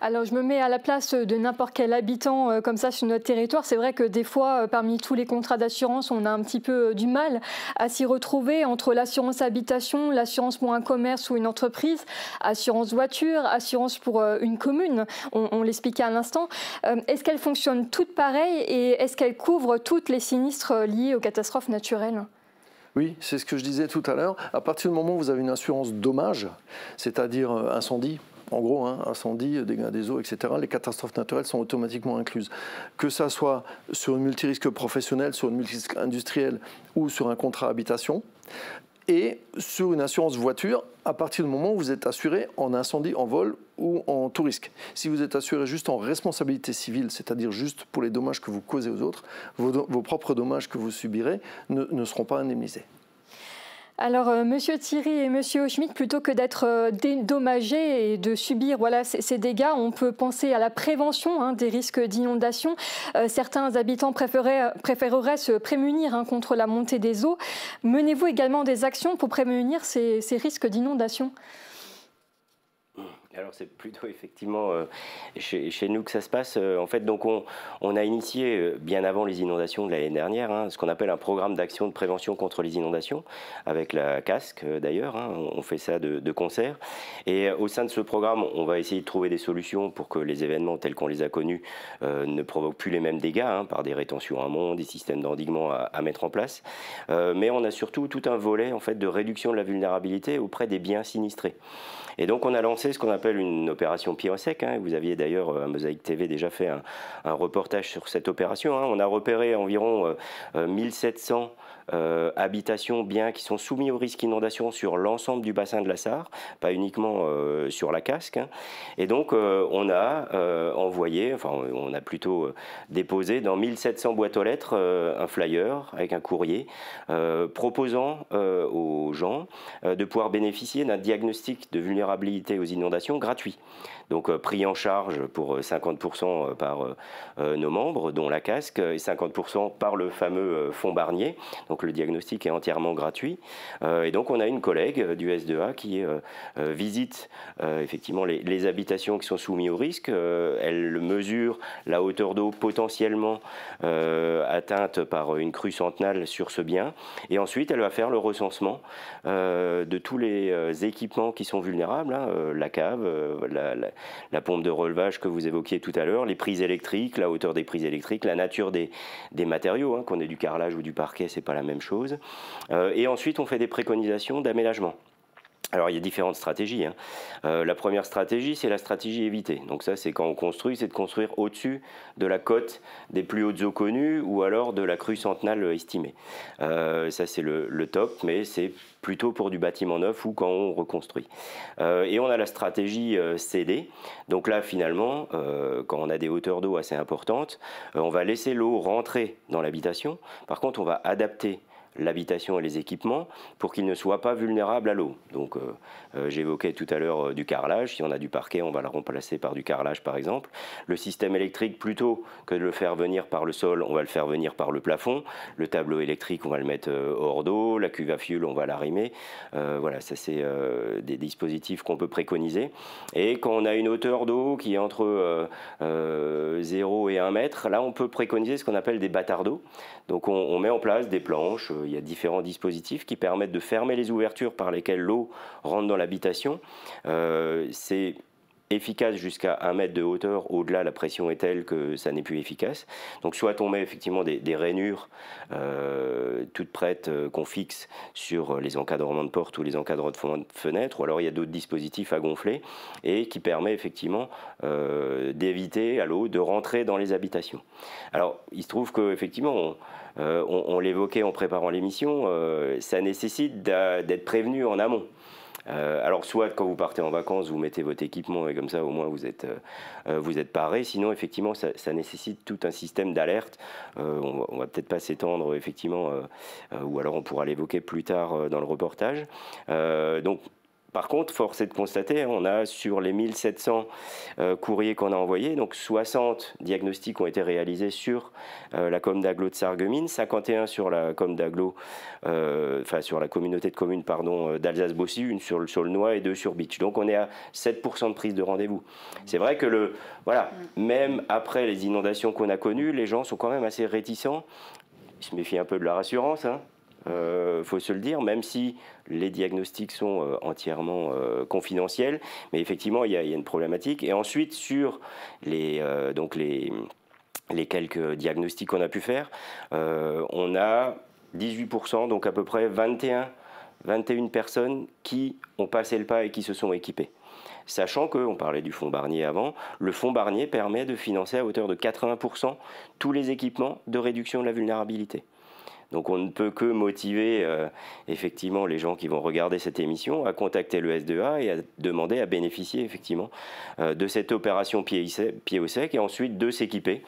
Speaker 1: Alors je me mets à la place de n'importe quel habitant comme ça sur notre territoire. C'est vrai que des fois, parmi tous les contrats d'assurance, on a un petit peu du mal à s'y retrouver entre l'assurance habitation, l'assurance pour un commerce ou une entreprise, assurance voiture, assurance pour une commune, on l'expliquait à l'instant. Est-ce qu'elles fonctionnent toutes pareilles et est-ce qu'elles couvrent toutes les sinistres liés aux catastrophes naturelles ?
Speaker 6: Oui, c'est ce que je disais tout à l'heure. À partir du moment où vous avez une assurance dommage, c'est-à-dire incendie, en gros, incendie, dégâts des eaux, etc., les catastrophes naturelles sont automatiquement incluses. Que ça soit sur une multirisque professionnelle, sur une multirisque industrielle ou sur un contrat habitation. Et sur une assurance voiture, à partir du moment où vous êtes assuré en incendie, en vol ou en tout risque. Si vous êtes assuré juste en responsabilité civile, c'est-à-dire juste pour les dommages que vous causez aux autres, vos propres dommages que vous subirez ne seront pas indemnisés.
Speaker 1: Alors, Monsieur Thierry et Monsieur Schmitt, plutôt que d'être dédommagés et de subir ces dégâts, on peut penser à la prévention des risques d'inondation. Certains habitants préféreraient se prémunir contre la montée des eaux. Menez-vous également des actions pour prévenir ces risques d'inondation ?
Speaker 4: Alors c'est plutôt effectivement chez nous que ça se passe. En fait, donc on a initié bien avant les inondations de l'année dernière ce qu'on appelle un programme d'action de prévention contre les inondations avec la casque d'ailleurs. On fait ça de concert. Et au sein de ce programme, on va essayer de trouver des solutions pour que les événements tels qu'on les a connus ne provoquent plus les mêmes dégâts par des rétentions en amont, des systèmes d'endiguement à mettre en place. Mais on a surtout tout un volet en fait de réduction de la vulnérabilité auprès des biens sinistrés. Et donc on a lancé ce qu'on appelle une opération pied au sec. Vous aviez d'ailleurs à Mosaïque TV déjà fait un reportage sur cette opération. On a repéré environ 1700 habitations, biens qui sont soumis au risque inondation sur l'ensemble du bassin de la Sarre, pas uniquement sur la casque. Et donc on a envoyé, enfin on a plutôt déposé dans 1700 boîtes aux lettres un flyer avec un courrier proposant aux gens de pouvoir bénéficier d'un diagnostic de vulnérabilité aux inondations gratuit. Donc pris en charge pour 50% par nos membres, dont la casque, et 50% par le fameux fonds Barnier. Donc le diagnostic est entièrement gratuit. Et donc on a une collègue du S2A qui visite effectivement les habitations qui sont soumises au risque. Elle mesure la hauteur d'eau potentiellement atteinte par une crue centenale sur ce bien. Et ensuite, elle va faire le recensement de tous les équipements qui sont vulnérables, la cave, la pompe de relevage que vous évoquiez tout à l'heure, les prises électriques, la hauteur des prises électriques, la nature des matériaux, qu'on ait du carrelage ou du parquet, c'est pas la même chose. Et ensuite, on fait des préconisations d'aménagement. Alors il y a différentes stratégies. La première stratégie, c'est la stratégie éviter. Donc ça, c'est quand on construit, c'est de construire au-dessus de la cote des plus hautes eaux connues ou alors de la crue centenale estimée. Ça, c'est le top, mais c'est plutôt pour du bâtiment neuf ou quand on reconstruit. Et on a la stratégie céder. Donc là, finalement, quand on a des hauteurs d'eau assez importantes, on va laisser l'eau rentrer dans l'habitation. Par contre, on va adapter l'habitation et les équipements pour qu'ils ne soient pas vulnérables à l'eau. Donc j'évoquais tout à l'heure du carrelage. Si on a du parquet, on va le remplacer par du carrelage par exemple. Le système électrique, plutôt que de le faire venir par le sol, on va le faire venir par le plafond. Le tableau électrique, on va le mettre hors d'eau. La cuve à fioul, on va l'arrimer. Voilà, ça c'est des dispositifs qu'on peut préconiser. Et quand on a une hauteur d'eau qui est entre 0 et 1 mètre, là on peut préconiser ce qu'on appelle des bâtards d'eau. Donc on met en place des planches. Il y a différents dispositifs qui permettent de fermer les ouvertures par lesquelles l'eau rentre dans l'habitation. C'est efficace jusqu'à 1 mètre de hauteur. Au-delà, la pression est telle que ça n'est plus efficace. Donc soit on met effectivement des rainures toutes prêtes qu'on fixe sur les encadrements de porte ou les encadrements de fenêtres, ou alors il y a d'autres dispositifs à gonfler et qui permet effectivement d'éviter à l'eau de rentrer dans les habitations. Alors il se trouve qu'effectivement on l'évoquait en préparant l'émission, ça nécessite d'être prévenu en amont. Alors soit quand vous partez en vacances, vous mettez votre équipement et comme ça au moins vous êtes paré. Sinon effectivement ça nécessite tout un système d'alerte. On va peut-être pas s'étendre effectivement, ou alors on pourra l'évoquer plus tard dans le reportage. Donc Par contre, force est de constater, on a sur les 1700 courriers qu'on a envoyés, donc 60 diagnostics ont été réalisés sur la com d'agglo de Sarreguemines, 51 sur la com d'agglo, sur la communauté de communes d'Alsace-Bossy, une sur le Noy et 2 sur Bitche. Donc on est à 7% de prise de rendez-vous. C'est vrai que même après les inondations qu'on a connues, les gens sont quand même assez réticents. Ils se méfient un peu de la rassurance, faut se le dire, même si les diagnostics sont entièrement confidentiels, mais effectivement il y a une problématique. Et ensuite sur les quelques diagnostics qu'on a pu faire, on a 18%, donc à peu près 21 personnes qui ont passé le pas et qui se sont équipées. Sachant qu'on parlait du fonds Barnier avant, le fonds Barnier permet de financer à hauteur de 80% tous les équipements de réduction de la vulnérabilité. Donc on ne peut que motiver effectivement les gens qui vont regarder cette émission à contacter le SDEA et à demander à bénéficier effectivement de cette opération pied au sec et ensuite de s'équiper,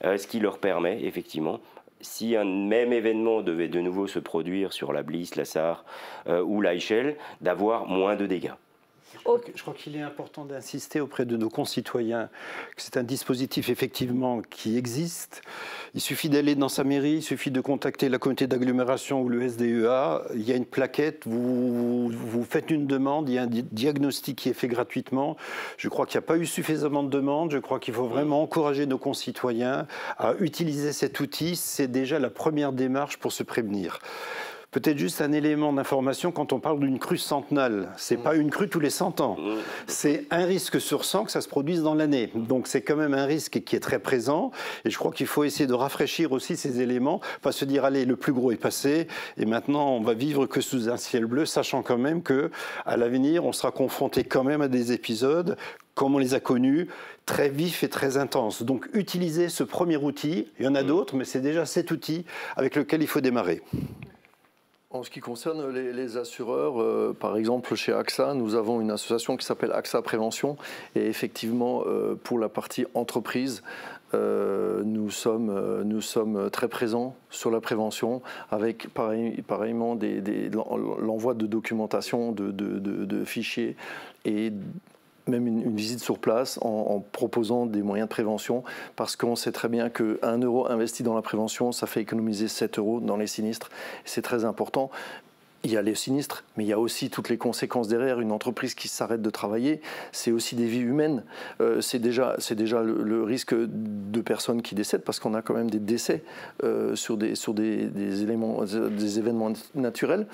Speaker 4: ce qui leur permet effectivement, si un même événement devait de nouveau se produire sur la Bliss, la Sarre ou l'Eichel, d'avoir moins de dégâts.
Speaker 5: Je crois qu'il est important d'insister auprès de nos concitoyens que c'est un dispositif effectivement qui existe. Il suffit d'aller dans sa mairie, il suffit de contacter la communauté d'agglomération ou le SDEA. Il y a une plaquette, vous faites une demande, il y a un diagnostic qui est fait gratuitement. Je crois qu'il n'y a pas eu suffisamment de demandes. Je crois qu'il faut vraiment encourager nos concitoyens à utiliser cet outil. C'est déjà la première démarche pour se prévenir. Peut-être juste un élément d'information quand on parle d'une crue centenale. Ce n'est pas une crue tous les 100 ans. C'est un risque sur 100 que ça se produise dans l'année. Donc c'est quand même un risque qui est très présent. Et je crois qu'il faut essayer de rafraîchir aussi ces éléments. Pas se dire, allez, le plus gros est passé. Et maintenant, on va vivre que sous un ciel bleu, sachant quand même qu'à l'avenir, on sera confronté quand même à des épisodes, comme on les a connus, très vifs et très intenses. Donc utilisez ce premier outil. Il y en a d'autres, mais c'est déjà cet outil avec lequel il faut démarrer.
Speaker 6: En ce qui concerne les assureurs, par exemple chez AXA, nous avons une association qui s'appelle AXA Prévention et effectivement pour la partie entreprise, nous sommes très présents sur la prévention avec pareillement l'envoi de documentation, de fichiers et même une visite sur place en proposant des moyens de prévention parce qu'on sait très bien que 1 euro investi dans la prévention, ça fait économiser 7 euros dans les sinistres. C'est très important. Il y a les sinistres, mais il y a aussi toutes les conséquences derrière. Une entreprise qui s'arrête de travailler, c'est aussi des vies humaines. C'est déjà le risque de personnes qui décèdent, parce qu'on a quand même des décès sur des événements naturels.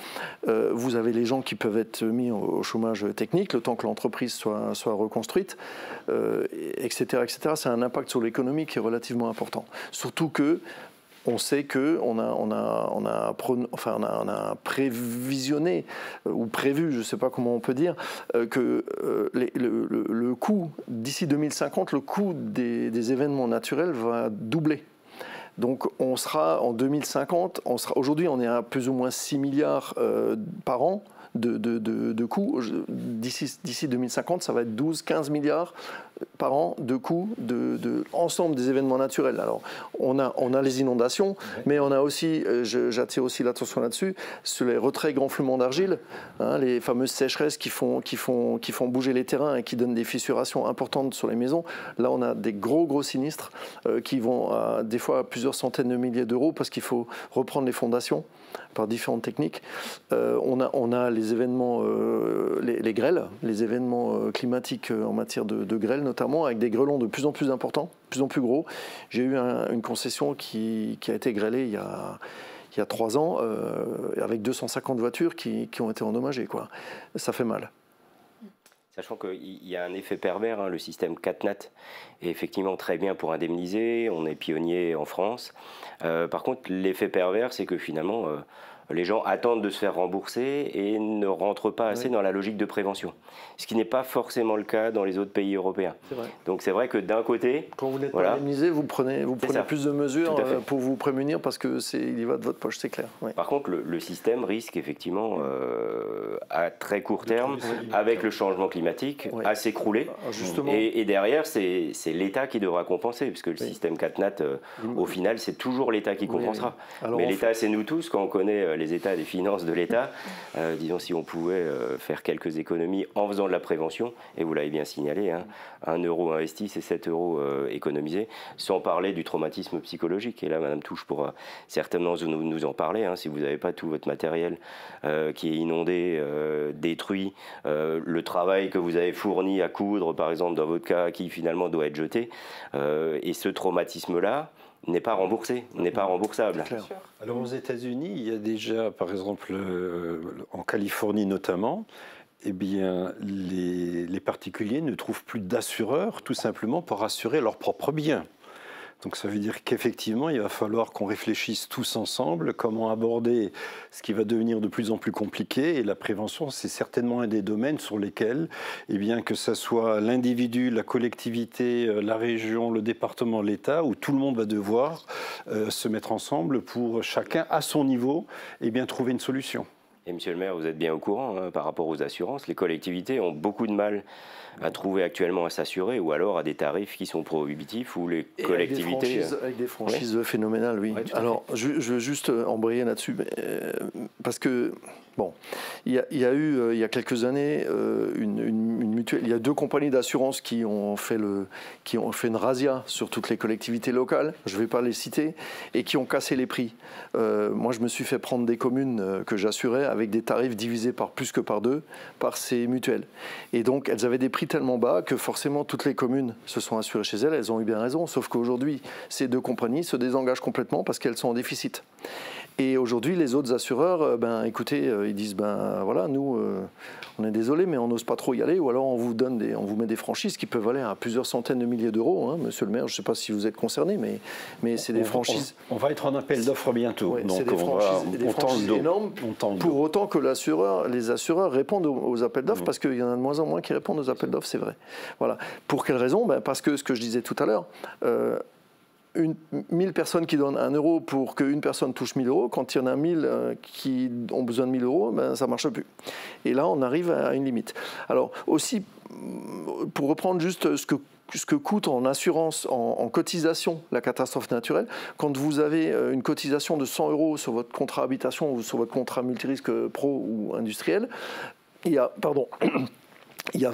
Speaker 6: Vous avez les gens qui peuvent être mis au chômage technique, le temps que l'entreprise soit reconstruite, etc., etc. C'est un impact sur l'économie qui est relativement important. Surtout que on sait qu'on a prévisionné, ou prévu, je ne sais pas comment on peut dire, que le coût, d'ici 2050, le coût des événements naturels va doubler. Donc on sera en 2050, aujourd'hui on est à plus ou moins 6 milliards par an de coûts. D'ici 2050, ça va être 12-15 milliards par an de coûts de ensemble des événements naturels. Alors, on a les inondations, mais on a aussi, j'attire aussi l'attention là-dessus, sur les retraits gonflements d'argile, les fameuses sécheresses qui font bouger les terrains et qui donnent des fissurations importantes sur les maisons. Là, on a des gros sinistres qui vont des fois à plusieurs centaines de milliers d'euros parce qu'il faut reprendre les fondations par différentes techniques. On a les événements, les grêles, les événements climatiques en matière de grêle notamment, avec des grêlons de plus en plus importants, de plus en plus gros. J'ai eu une concession qui a été grêlée il y a 3 ans, avec 250 voitures qui ont été endommagées, quoi. Ça fait mal.
Speaker 4: Sachant qu'il y a un effet pervers, le système CatNat est effectivement très bien pour indemniser, on est pionnier en France. Par contre, l'effet pervers, c'est que finalement, les gens attendent de se faire rembourser et ne rentrent pas assez dans la logique de prévention. Ce qui n'est pas forcément le cas dans les autres pays européens. Donc c'est vrai que d'un côté...
Speaker 6: Quand vous n'êtes pas indemnisé, vous prenez plus de mesures pour vous prémunir parce qu'il y va de votre poche, c'est clair. Oui.
Speaker 4: Par contre, le système risque effectivement à très court terme, avec le changement climatique, à s'écrouler. Et derrière, c'est l'État qui devra compenser, puisque le système CatNat, au final, c'est toujours l'État qui compensera. Mais l'État, c'est nous tous, quand on connaît les états des finances de l'État. Disons, si on pouvait faire quelques économies en faisant de la prévention, et vous l'avez bien signalé, hein, 1 euro investi, c'est 7 euros économisés, sans parler du traumatisme psychologique. Et là, Madame Touche pourra certainement nous en parler. Hein, si vous n'avez pas tout votre matériel qui est inondé, détruit, le travail que vous avez fourni à coudre, par exemple, dans votre cas, qui finalement doit être jeté, et ce traumatisme-là n'est pas remboursé, n'est pas remboursable.
Speaker 5: Alors aux États-Unis, il y a déjà, par exemple, en Californie notamment, eh bien, les particuliers ne trouvent plus d'assureurs, tout simplement pour assurer leurs propres biens. Donc ça veut dire qu'effectivement, il va falloir qu'on réfléchisse tous ensemble comment aborder ce qui va devenir de plus en plus compliqué. Et la prévention, c'est certainement un des domaines sur lesquels, eh bien, que ce soit l'individu, la collectivité, la région, le département, l'État, où tout le monde va devoir se mettre ensemble pour chacun, à son niveau, eh bien, trouver une solution.
Speaker 4: Et Monsieur le maire, vous êtes bien au courant hein, par rapport aux assurances. Les collectivités ont beaucoup de mal à trouver actuellement à s'assurer ou alors à des tarifs qui sont prohibitifs ou les collectivités...
Speaker 6: Avec des franchises phénoménales, oui.
Speaker 4: Ouais,
Speaker 6: alors, je veux juste embrayer là-dessus, parce que, bon, il y a eu, il y a quelques années, une mutuelle, il y a 2 compagnies d'assurance qui ont fait une razzia sur toutes les collectivités locales, je ne vais pas les citer, et qui ont cassé les prix. Moi, je me suis fait prendre des communes que j'assurais avec des tarifs divisés par plus que par 2 par ces mutuelles. Et donc, elles avaient des prix tellement bas que forcément toutes les communes se sont assurées chez elles, elles ont eu bien raison, sauf qu'aujourd'hui, ces 2 compagnies se désengagent complètement parce qu'elles sont en déficit. Et aujourd'hui, les autres assureurs, écoutez, ils disent, voilà, nous, on est désolé, mais on n'ose pas trop y aller, ou alors on vous met des franchises qui peuvent aller à plusieurs centaines de milliers d'euros. Hein, monsieur le maire, je ne sais pas si vous êtes concerné, mais c'est des franchises...
Speaker 5: On va être en appel d'offres bientôt.
Speaker 6: Ouais,
Speaker 5: donc
Speaker 6: c'est des franchises énormes, pour autant que les assureurs répondent aux appels d'offres, parce qu'il y en a de moins en moins qui répondent aux appels d'offres, c'est vrai. Voilà. Pour quelle raison? Parce que ce que je disais tout à l'heure, 1000 personnes qui donnent 1 euro pour qu'une personne touche 1000 euros, quand il y en a 1000 qui ont besoin de 1000 euros, ça ne marche plus. Et là, on arrive à une limite. Alors aussi, pour reprendre juste ce que coûte en assurance, en cotisation, la catastrophe naturelle, quand vous avez une cotisation de 100 euros sur votre contrat habitation ou sur votre contrat multirisque pro ou industriel, il y a 20 euros, il y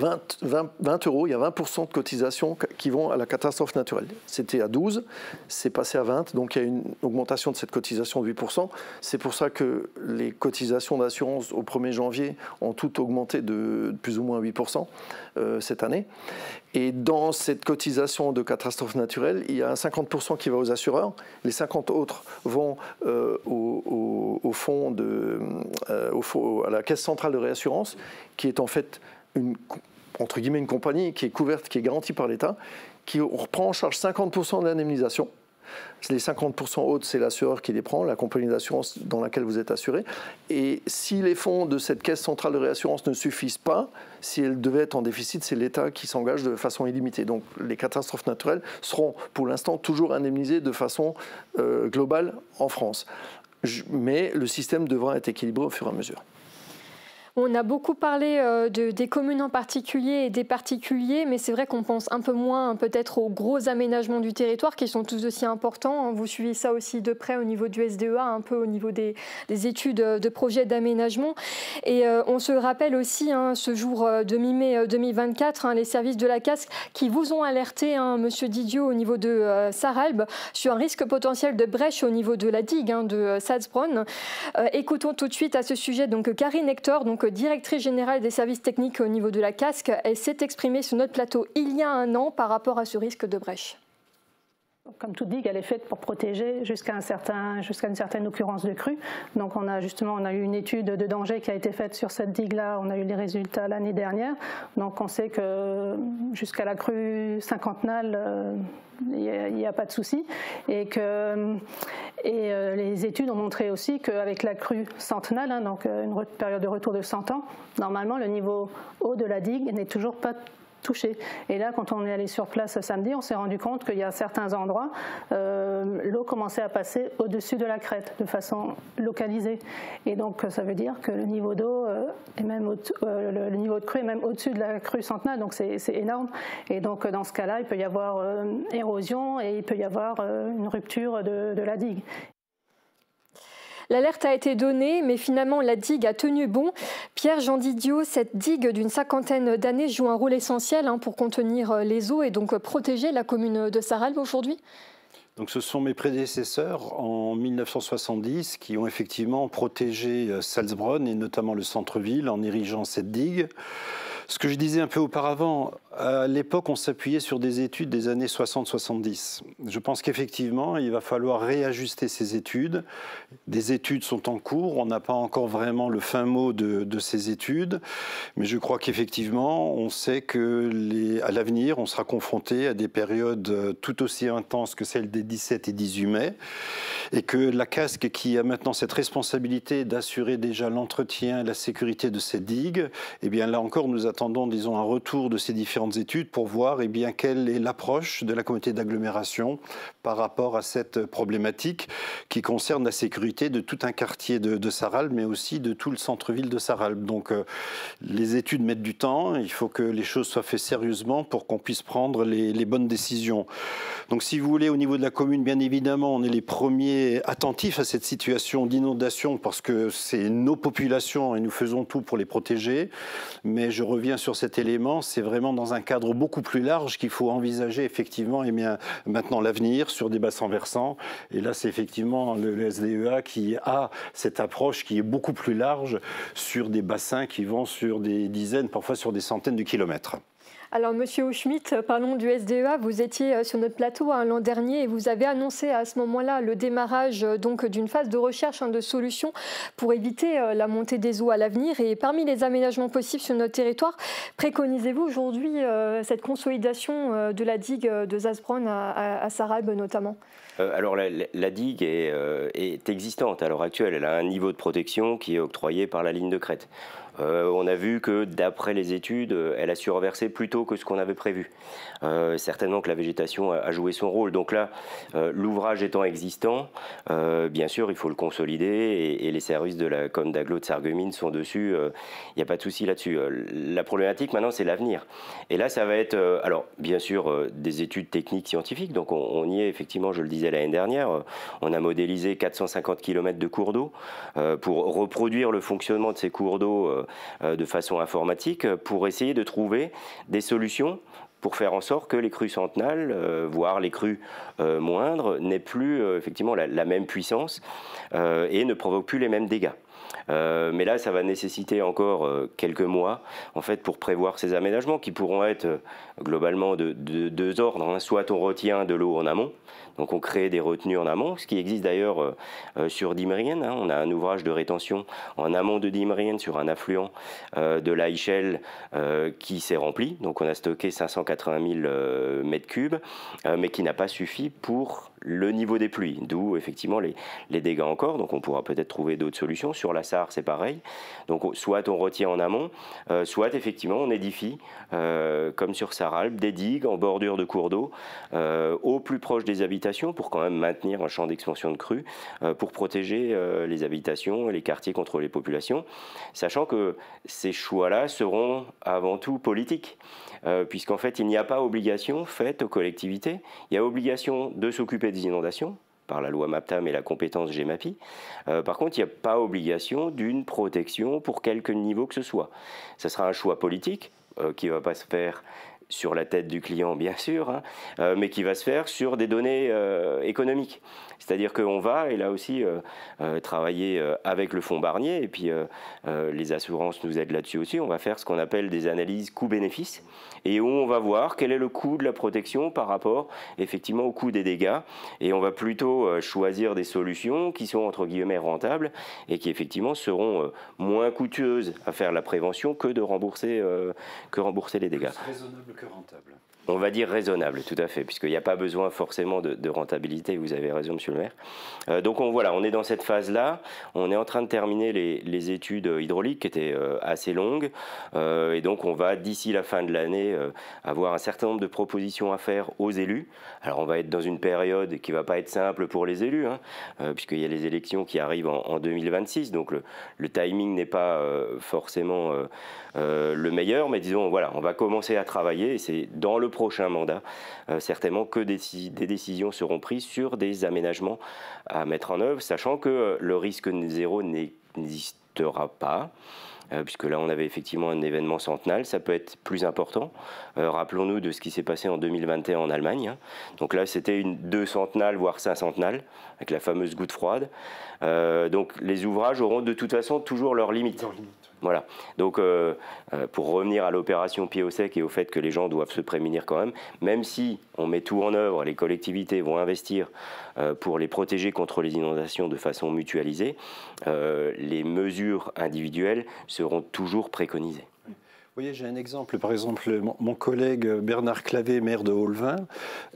Speaker 6: a 20% de cotisation qui vont à la catastrophe naturelle. C'était à 12, c'est passé à 20, donc il y a une augmentation de cette cotisation de 8%. C'est pour ça que les cotisations d'assurance au 1er janvier ont toutes augmenté de plus ou moins 8% cette année. Et dans cette cotisation de catastrophe naturelle, il y a 50% qui va aux assureurs, les 50 autres vont au fonds à la Caisse centrale de réassurance, qui est en fait entre guillemets une compagnie qui est couverte, qui est garantie par l'État, qui reprend en charge 50% de l'indemnisation. Les 50% autres, c'est l'assureur qui les prend, la compagnie d'assurance dans laquelle vous êtes assuré. Et si les fonds de cette caisse centrale de réassurance ne suffisent pas, si elle devait être en déficit, c'est l'État qui s'engage de façon illimitée. Donc les catastrophes naturelles seront pour l'instant toujours indemnisées de façon globale en France. Mais le système devra être équilibré au fur et à mesure.
Speaker 1: On a beaucoup parlé des communes en particulier et des particuliers, mais c'est vrai qu'on pense un peu moins peut-être aux gros aménagements du territoire qui sont tous aussi importants. Vous suivez ça aussi de près au niveau du SDEA, un peu au niveau des études de projets d'aménagement. Et on se rappelle aussi ce jour de mi-mai 2024, les services de la CASC qui vous ont alerté, Monsieur Didiot, au niveau de Sarralbe, sur un risque potentiel de brèche au niveau de la digue de Salzbronn. Écoutons tout de suite à ce sujet donc Karine Hector, donc directrice générale des services techniques au niveau de la CASC. Elle s'est exprimée sur notre plateau il y a 1 an par rapport à ce risque de brèche.
Speaker 7: Comme toute digue, elle est faite pour protéger jusqu'à une certaine occurrence de crue. Donc on a eu une étude de danger qui a été faite sur cette digue-là. On a eu les résultats l'année dernière. Donc on sait que jusqu'à la crue cinquantennale, il n'y a pas de souci. Et les études ont montré aussi qu'avec la crue centennale, donc une période de retour de 100 ans, normalement le niveau haut de la digue n'est toujours pas touché. Et là, quand on est allé sur place samedi, on s'est rendu compte qu'il y a certains endroits, l'eau commençait à passer au-dessus de la crête de façon localisée. Et donc, ça veut dire que le niveau d'eau le niveau de crue est même au-dessus de la crue centennale. Donc, c'est énorme. Et donc, dans ce cas-là, il peut y avoir érosion et il peut y avoir une rupture de la digue.
Speaker 1: L'alerte a été donnée, mais finalement la digue a tenu bon. Pierre-Jean Didiot, cette digue d'une 50aine d'années joue un rôle essentiel pour contenir les eaux et donc protéger la commune de Sarralbe aujourd'hui ?
Speaker 5: Donc ce sont mes prédécesseurs en 1970 qui ont effectivement protégé Salzbronn et notamment le centre-ville en érigeant cette digue. Ce que je disais un peu auparavant, à l'époque, on s'appuyait sur des études des années 60-70. Je pense qu'effectivement, il va falloir réajuster ces études. Des études sont en cours, on n'a pas encore vraiment le fin mot de ces études, mais je crois qu'effectivement, on sait qu'à l'avenir, on sera confronté à des périodes tout aussi intenses que celles des 17 et 18 mai, et que la CASC, qui a maintenant cette responsabilité d'assurer déjà l'entretien et la sécurité de ces digues, eh bien là encore, nous attendons, disons, un retour de ces différentes études pour voir eh bien, quelle est l'approche de la communauté d'agglomération par rapport à cette problématique qui concerne la sécurité de tout un quartier de Sarralbe, mais aussi de tout le centre-ville de Sarralbe. Donc les études mettent du temps, il faut que les choses soient faites sérieusement pour qu'on puisse prendre les bonnes décisions. Donc si vous voulez, au niveau de la commune, bien évidemment, on est les premiers attentifs à cette situation d'inondation parce que c'est nos populations et nous faisons tout pour les protéger. Mais je reviens sur cet élément, c'est vraiment dans un cadre beaucoup plus large qu'il faut envisager effectivement eh bien, maintenant l'avenir sur des bassins versants. Et là, c'est effectivement le SDEA qui a cette approche qui est beaucoup plus large sur des bassins qui vont sur des dizaines, parfois sur des centaines de kilomètres.
Speaker 1: Alors, Monsieur Hauschmidt, parlons du SDEA. Vous étiez sur notre plateau l'an dernier et vous avez annoncé à ce moment-là le démarrage donc d'une phase de recherche de solutions pour éviter la montée des eaux à l'avenir. Et parmi les aménagements possibles sur notre territoire, préconisez-vous aujourd'hui cette consolidation de la digue de Salzbronn à Sarralbe notamment ?
Speaker 4: Alors la digue est existante à l'heure actuelle. Elle a un niveau de protection qui est octroyé par la ligne de crête. On a vu que d'après les études, elle a surversé plus tôt que ce qu'on avait prévu. Certainement que la végétation a joué son rôle. Donc là, l'ouvrage étant existant, bien sûr, il faut le consolider et les services de la com d'agglo de Sarreguemines sont dessus. Il n'y a pas de souci là-dessus. La problématique maintenant, c'est l'avenir. Et là, ça va être, alors bien sûr, des études techniques scientifiques. Donc on y est effectivement, je le disais l'année dernière, on a modélisé 450 km de cours d'eau pour reproduire le fonctionnement de ces cours d'eau de façon informatique pour essayer de trouver des solutions pour faire en sorte que les crues centenales, voire les crues moindres, n'aient plus effectivement la même puissance et ne provoquent plus les mêmes dégâts. Mais là, ça va nécessiter encore quelques mois en fait, pour prévoir ces aménagements qui pourront être globalement de deux ordres. Soit on retient de l'eau en amont, donc on crée des retenues en amont, ce qui existe d'ailleurs sur Diemeringen. On a un ouvrage de rétention en amont de Diemeringen sur un affluent de l'Eichel qui s'est rempli. Donc on a stocké 580 000 mètres cubes, mais qui n'a pas suffi pour le niveau des pluies, d'où effectivement les dégâts encore. Donc on pourra peut-être trouver d'autres solutions. Sur la Sarre, c'est pareil. Donc soit on retient en amont, soit effectivement on édifie, comme sur Sarralbe, des digues en bordure de cours d'eau, au plus proche des habitations, pour quand même maintenir un champ d'expansion de crue, pour protéger les habitations et les quartiers contre les populations, sachant que ces choix-là seront avant tout politiques. Puisqu'en fait, il n'y a pas obligation faite aux collectivités. Il y a obligation de s'occuper des inondations, par la loi MAPTAM et la compétence GEMAPI. Par contre, il n'y a pas obligation d'une protection pour quelque niveau que ce soit. Ce sera un choix politique qui ne va pas se faire sur la tête du client, bien sûr, mais qui va se faire sur des données économiques. C'est-à-dire qu'on va, et là aussi, travailler avec le fonds Barnier, et puis les assurances nous aident là-dessus aussi, on va faire ce qu'on appelle des analyses coût-bénéfice, et où on va voir quel est le coût de la protection par rapport, effectivement, au coût des dégâts, et on va plutôt choisir des solutions qui sont, entre guillemets, rentables, et qui, effectivement, seront moins coûteuses à faire la prévention que de rembourser les dégâts.
Speaker 5: Plus raisonnable que rentable.
Speaker 4: On va dire raisonnable, tout à fait, puisqu'il n'y a pas besoin forcément de rentabilité, vous avez raison, monsieur le maire. Donc voilà, on est dans cette phase-là, on est en train de terminer les études hydrauliques qui étaient assez longues, et donc on va, d'ici la fin de l'année, avoir un certain nombre de propositions à faire aux élus. Alors on va être dans une période qui ne va pas être simple pour les élus, puisqu'il y a les élections qui arrivent en 2026, donc le timing n'est pas forcément le meilleur, mais disons, voilà, on va commencer à travailler et c'est dans le prochain mandat, certainement, que des décisions seront prises sur des aménagements à mettre en œuvre, sachant que le risque zéro n'existera pas. Puisque là on avait effectivement un événement centenal, ça peut être plus important. Rappelons-nous de ce qui s'est passé en 2021 en Allemagne. Hein. Donc là c'était 2 centenales, voire 5 centenales, avec la fameuse goutte froide. Donc les ouvrages auront de toute façon toujours leurs limites. Voilà. Donc pour revenir à l'opération pied au sec et au fait que les gens doivent se prémunir quand même si on met tout en œuvre, les collectivités vont investir pour les protéger contre les inondations de façon mutualisée, les mesures individuelles seront toujours préconisées.
Speaker 5: Vous voyez, j'ai un exemple. Par exemple, mon collègue Bernard Clavé, maire de Haulvin,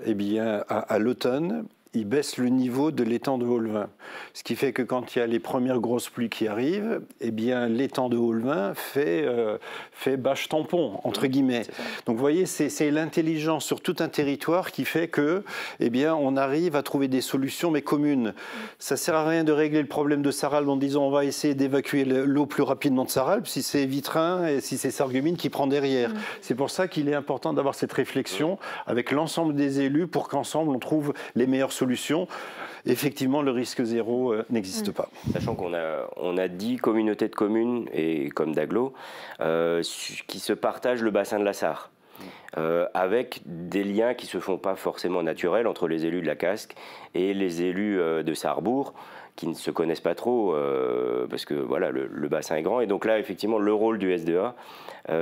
Speaker 5: eh bien, à l'automne, il baisse le niveau de l'étang de Haulvin. Ce qui fait que quand il y a les premières grosses pluies qui arrivent, eh bien, l'étang de Haulvin fait bâche tampon, entre guillemets. Donc vous voyez, c'est l'intelligence sur tout un territoire qui fait que, eh bien, on arrive à trouver des solutions, mais communes. Ça ne sert à rien de régler le problème de Sarralbe en disant on va essayer d'évacuer l'eau plus rapidement de Sarralbe si c'est Vitrin et si c'est Sarreguemines qui prend derrière. C'est pour ça qu'il est important d'avoir cette réflexion avec l'ensemble des élus pour qu'ensemble on trouve les meilleures solutions. Effectivement, le risque zéro n'existe pas.
Speaker 4: Sachant qu'on a 10 communautés de communes et comme d'agglos qui se partagent le bassin de la Sarre. Avec des liens qui ne se font pas forcément naturels entre les élus de la Casque et les élus de Sarrebourg, qui ne se connaissent pas trop, parce que voilà, le bassin est grand. Et donc là, effectivement, le rôle du SDA,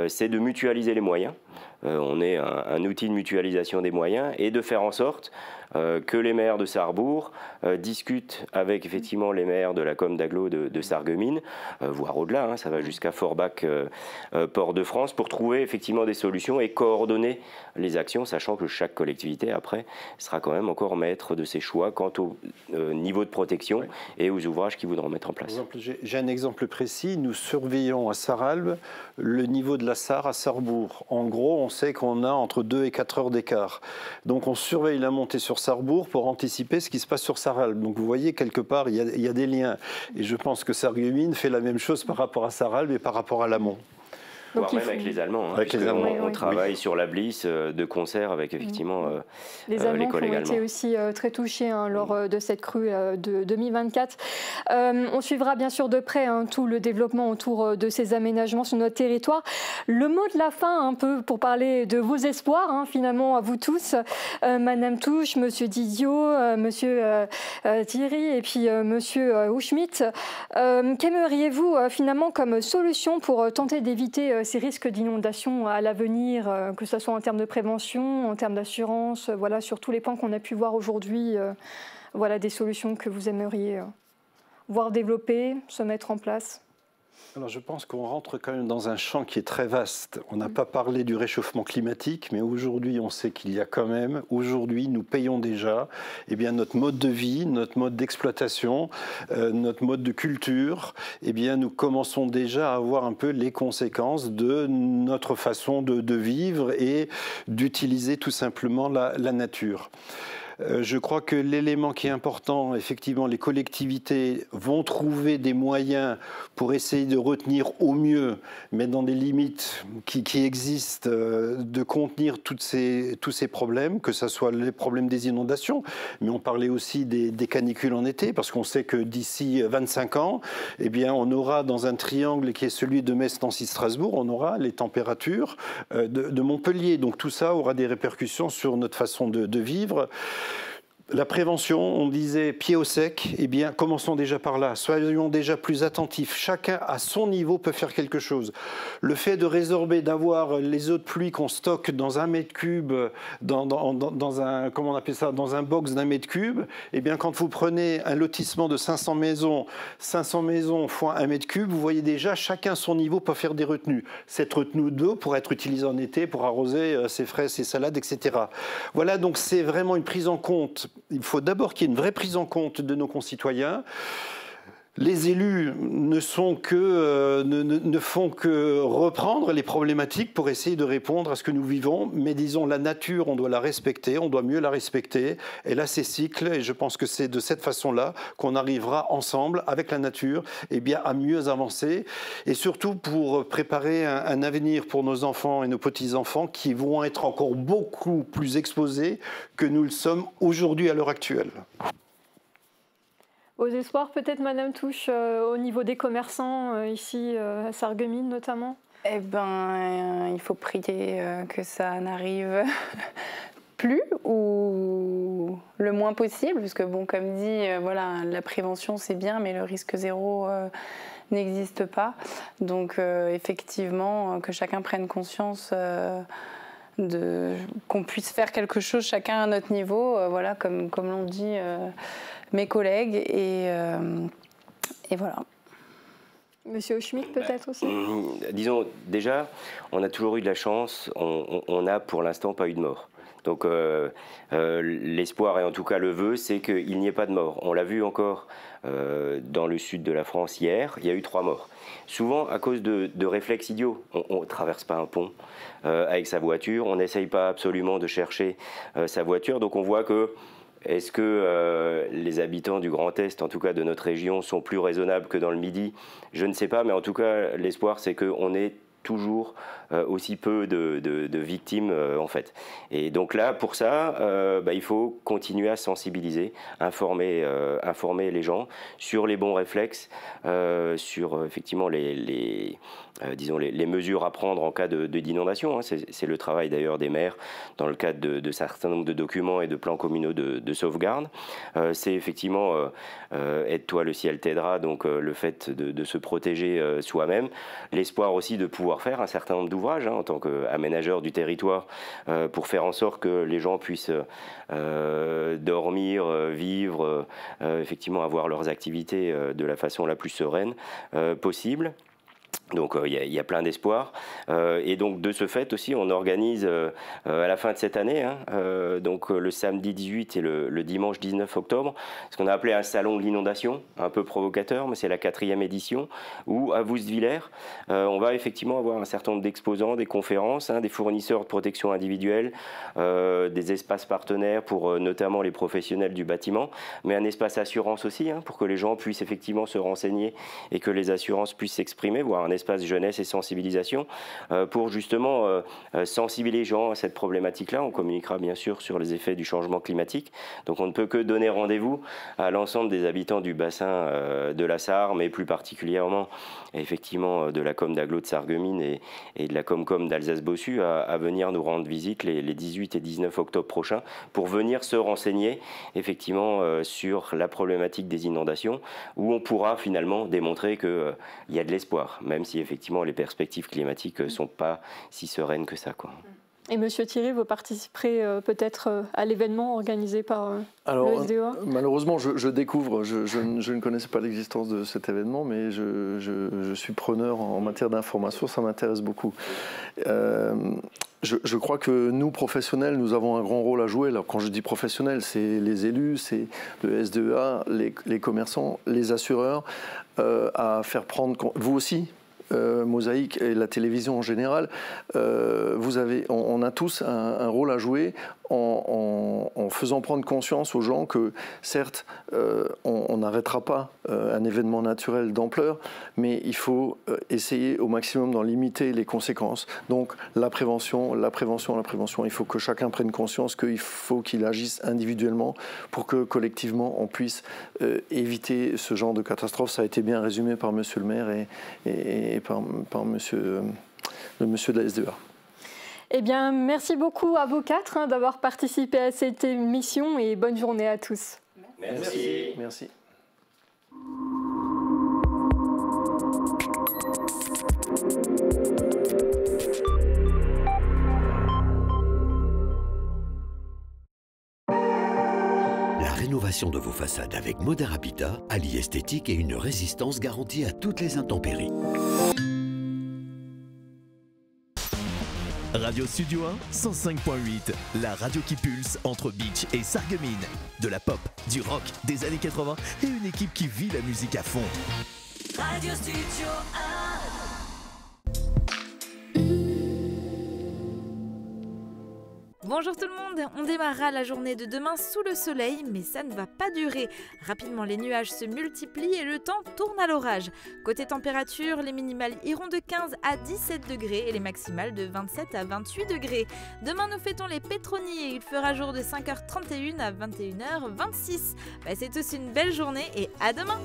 Speaker 4: c'est de mutualiser les moyens. On est un outil de mutualisation des moyens et de faire en sorte que les maires de Sarrebourg discutent avec effectivement les maires de la com d'agglo de Sarreguemines, voire au-delà, hein, ça va jusqu'à Forbach, Port-de-France, pour trouver effectivement des solutions et coordonner les actions, sachant que chaque collectivité, après, sera quand même encore maître de ses choix quant au niveau de protection et aux ouvrages qu'ils voudront mettre en place.
Speaker 5: J'ai un exemple précis. Nous surveillons à Sarralbe le niveau de la Sarre à Sarrebourg. En gros, on sait qu'on a entre 2 et 4 heures d'écart. Donc on surveille la montée sur Sarrebourg pour anticiper ce qui se passe sur Sarralbe. Donc vous voyez, quelque part, il y a des liens. Et je pense que Sarreguemines fait la même chose par rapport à Sarralbe et par rapport à l'amont.
Speaker 4: Voire même avec les Allemands. Hein,
Speaker 5: avec les Allemands.
Speaker 4: On travaille sur la Bliss de concert avec effectivement
Speaker 1: les Allemands
Speaker 4: collègues allemands.
Speaker 1: ont été aussi très touchés lors de cette crue de 2024. On suivra bien sûr de près tout le développement autour de ces aménagements sur notre territoire. Le mot de la fin, un peu pour parler de vos espoirs, finalement, à vous tous. Madame Touche, Monsieur Didiot, Monsieur Thierry et puis Monsieur Houchmit. Qu'aimeriez-vous finalement comme solution pour tenter d'éviter ces risques d'inondation à l'avenir, que ce soit en termes de prévention, en termes d'assurance, voilà, sur tous les points qu'on a pu voir aujourd'hui, voilà des solutions que vous aimeriez voir développer, se mettre en place?
Speaker 5: Alors je pense qu'on rentre quand même dans un champ qui est très vaste. On n'a pas parlé du réchauffement climatique, mais aujourd'hui on sait qu'il y a quand même, aujourd'hui nous payons déjà notre mode de vie, notre mode d'exploitation, notre mode de culture, nous commençons déjà à avoir un peu les conséquences de notre façon de vivre et d'utiliser tout simplement la nature. Je crois que l'élément qui est important, effectivement, les collectivités vont trouver des moyens pour essayer de retenir au mieux, mais dans des limites qui existent, de contenir tous ces problèmes, que ce soit les problèmes des inondations, mais on parlait aussi des canicules en été, parce qu'on sait que d'ici 25 ans, on aura dans un triangle qui est celui de Metz, Nancy, Strasbourg, on aura les températures de Montpellier. Donc tout ça aura des répercussions sur notre façon de vivre. La prévention, on disait pied au sec, commençons déjà par là, soyons déjà plus attentifs. Chacun à son niveau peut faire quelque chose. Le fait de résorber, d'avoir les eaux de pluie qu'on stocke dans 1 mètre cube, dans un, comment on appelle ça, dans un box d'1 mètre cube, quand vous prenez un lotissement de 500 maisons fois 1 mètre cube, vous voyez déjà chacun son niveau peut faire des retenues. Cette retenue d'eau pour être utilisée en été, pour arroser ses fraises, ses salades, etc. Voilà, donc c'est vraiment une prise en compte. Il faut d'abord qu'il y ait une vraie prise en compte de nos concitoyens. Les élus ne font que reprendre les problématiques pour essayer de répondre à ce que nous vivons. Mais disons, la nature, on doit la respecter, on doit mieux la respecter. Elle a ses cycles et je pense que c'est de cette façon-là qu'on arrivera ensemble, avec la nature, à mieux avancer. Et surtout pour préparer un avenir pour nos enfants et nos petits-enfants qui vont être encore beaucoup plus exposés que nous le sommes aujourd'hui à l'heure actuelle.
Speaker 1: Aux espoirs peut-être, Madame Touche, au niveau des commerçants, ici à Sarreguemines notamment?
Speaker 2: Eh bien, il faut prier que ça n'arrive plus ou le moins possible, parce que bon, comme dit, voilà, la prévention c'est bien, mais le risque zéro n'existe pas. Donc effectivement, que chacun prenne conscience qu'on puisse faire quelque chose chacun à notre niveau, voilà, comme l'ont dit mes collègues, et voilà.
Speaker 1: Monsieur Schmitt, peut-être aussi?
Speaker 4: Disons, déjà, on a toujours eu de la chance, on n'a pour l'instant pas eu de mort. Donc l'espoir, et en tout cas le vœu, c'est qu'il n'y ait pas de mort. On l'a vu encore dans le sud de la France hier, il y a eu 3 morts. Souvent à cause de réflexes idiots. On ne traverse pas un pont avec sa voiture, on n'essaye pas absolument de chercher sa voiture, donc on voit que est-ce que les habitants du Grand Est, en tout cas de notre région, sont plus raisonnables que dans le Midi? Je ne sais pas, mais en tout cas, l'espoir, c'est qu'on ait toujours aussi peu de victimes, en fait. Et donc là, pour ça, il faut continuer à sensibiliser, informer les gens sur les bons réflexes, sur effectivement disons les mesures à prendre en cas d'inondation. Hein. C'est le travail d'ailleurs des maires dans le cadre de certain nombre de documents et de plans communaux de sauvegarde. C'est effectivement aide-toi, le ciel t'aidera, donc le fait de se protéger soi-même. L'espoir aussi de pouvoir faire un certain nombre d'ouvrages en tant qu'aménageur du territoire pour faire en sorte que les gens puissent dormir, vivre, effectivement avoir leurs activités de la façon la plus sereine possible. Donc il y a plein d'espoir et donc de ce fait aussi on organise à la fin de cette année, donc le samedi 18 et le dimanche 19 octobre, ce qu'on a appelé un salon de l'inondation, un peu provocateur, mais c'est la 4e édition, où à Woustviller on va effectivement avoir un certain nombre d'exposants, des conférences, des fournisseurs de protection individuelle, des espaces partenaires pour notamment les professionnels du bâtiment, mais un espace assurance aussi, pour que les gens puissent effectivement se renseigner et que les assurances puissent s'exprimer, voire un espace jeunesse et sensibilisation pour justement sensibiliser les gens à cette problématique-là. On communiquera bien sûr sur les effets du changement climatique. Donc on ne peut que donner rendez-vous à l'ensemble des habitants du bassin de la Sarre, mais plus particulièrement effectivement de la com d'Aglo de Sarreguemines et de la Comcom d'Alsace-Bossu à venir nous rendre visite les 18 et 19 octobre prochains pour venir se renseigner effectivement sur la problématique des inondations, où on pourra finalement démontrer qu'il y a de l'espoir, même si effectivement les perspectives climatiques ne sont pas si sereines que ça, quoi.
Speaker 1: Et Monsieur Thierry, vous participerez peut-être à l'événement organisé par le SDEA?
Speaker 6: Malheureusement, je découvre, je ne connaissais pas l'existence de cet événement, mais je suis preneur en matière d'information, ça m'intéresse beaucoup. Je crois que nous, professionnels, nous avons un grand rôle à jouer. Alors, quand je dis professionnels, c'est les élus, c'est le SDEA, les commerçants, les assureurs, à faire prendre... Vous aussi, Mosaïque et la télévision en général, on a tous un rôle à jouer en faisant prendre conscience aux gens que, certes, on n'arrêtera pas un événement naturel d'ampleur, mais il faut essayer au maximum d'en limiter les conséquences. Donc, la prévention. Il faut que chacun prenne conscience qu'il faut qu'il agisse individuellement pour que, collectivement, on puisse éviter ce genre de catastrophe. Ça a été bien résumé par Monsieur le maire et par monsieur de la SDEA.
Speaker 1: Eh bien, merci beaucoup à vous 4 d'avoir participé à cette émission et bonne journée à tous.
Speaker 4: Merci.
Speaker 6: Merci.
Speaker 8: La rénovation de vos façades avec Modern Habitat allie esthétique et une résistance garantie à toutes les intempéries.
Speaker 9: Radio Studio 1, 105.8, la radio qui pulse entre Beach et Sarreguemines. De la pop, du rock, des années 80 et une équipe qui vit la musique à fond.
Speaker 10: Radio Studio 1.
Speaker 11: Bonjour tout le monde, on démarrera la journée de demain sous le soleil, mais ça ne va pas durer. Rapidement, les nuages se multiplient et le temps tourne à l'orage. Côté température, les minimales iront de 15 à 17 degrés et les maximales de 27 à 28 degrés. Demain, nous fêtons les pétroniers, il fera jour de 5h31 à 21h26. C'est tous une belle journée et à demain.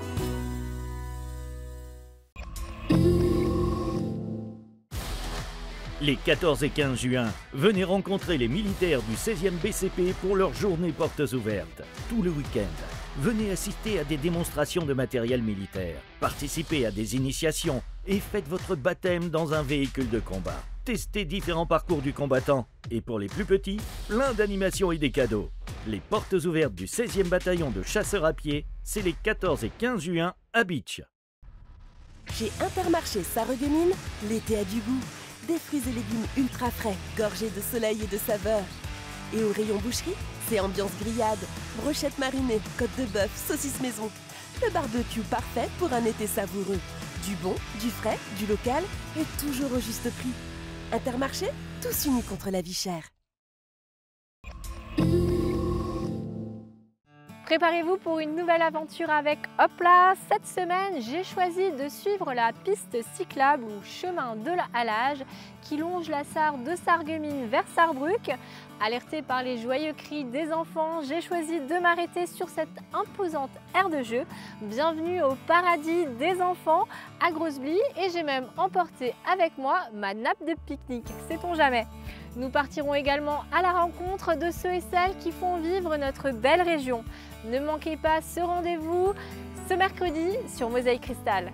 Speaker 12: Les 14 et 15 juin, venez rencontrer les militaires du 16e BCP pour leur journée portes ouvertes. Tout le week-end, venez assister à des démonstrations de matériel militaire, participez à des initiations et faites votre baptême dans un véhicule de combat. Testez différents parcours du combattant et pour les plus petits, plein d'animations et des cadeaux. Les portes ouvertes du 16e bataillon de chasseurs à pied, c'est les 14 et 15 juin à Beach.
Speaker 13: Chez Intermarché Sarreguemines, l'été a du goût. Des fruits et légumes ultra frais, gorgés de soleil et de saveur. Et au rayon boucherie, c'est ambiance grillade, brochettes marinées, côtes de bœuf, saucisses maison. Le barbecue parfait pour un été savoureux. Du bon, du frais, du local et toujours au juste prix. Intermarché, tous unis contre la vie chère.
Speaker 1: Préparez-vous pour une nouvelle aventure avec Hopla. Cette semaine, j'ai choisi de suivre la piste cyclable ou chemin de la halage qui longe la Sarre de Sarreguemines vers Sarrebruck. Alertée par les joyeux cris des enfants, j'ai choisi de m'arrêter sur cette imposante aire de jeu. Bienvenue au paradis des enfants à Grossebly et j'ai même emporté avec moi ma nappe de pique-nique, sait-on jamais. Nous partirons également à la rencontre de ceux et celles qui font vivre notre belle région. Ne manquez pas ce rendez-vous ce mercredi sur Mosaïque Cristal.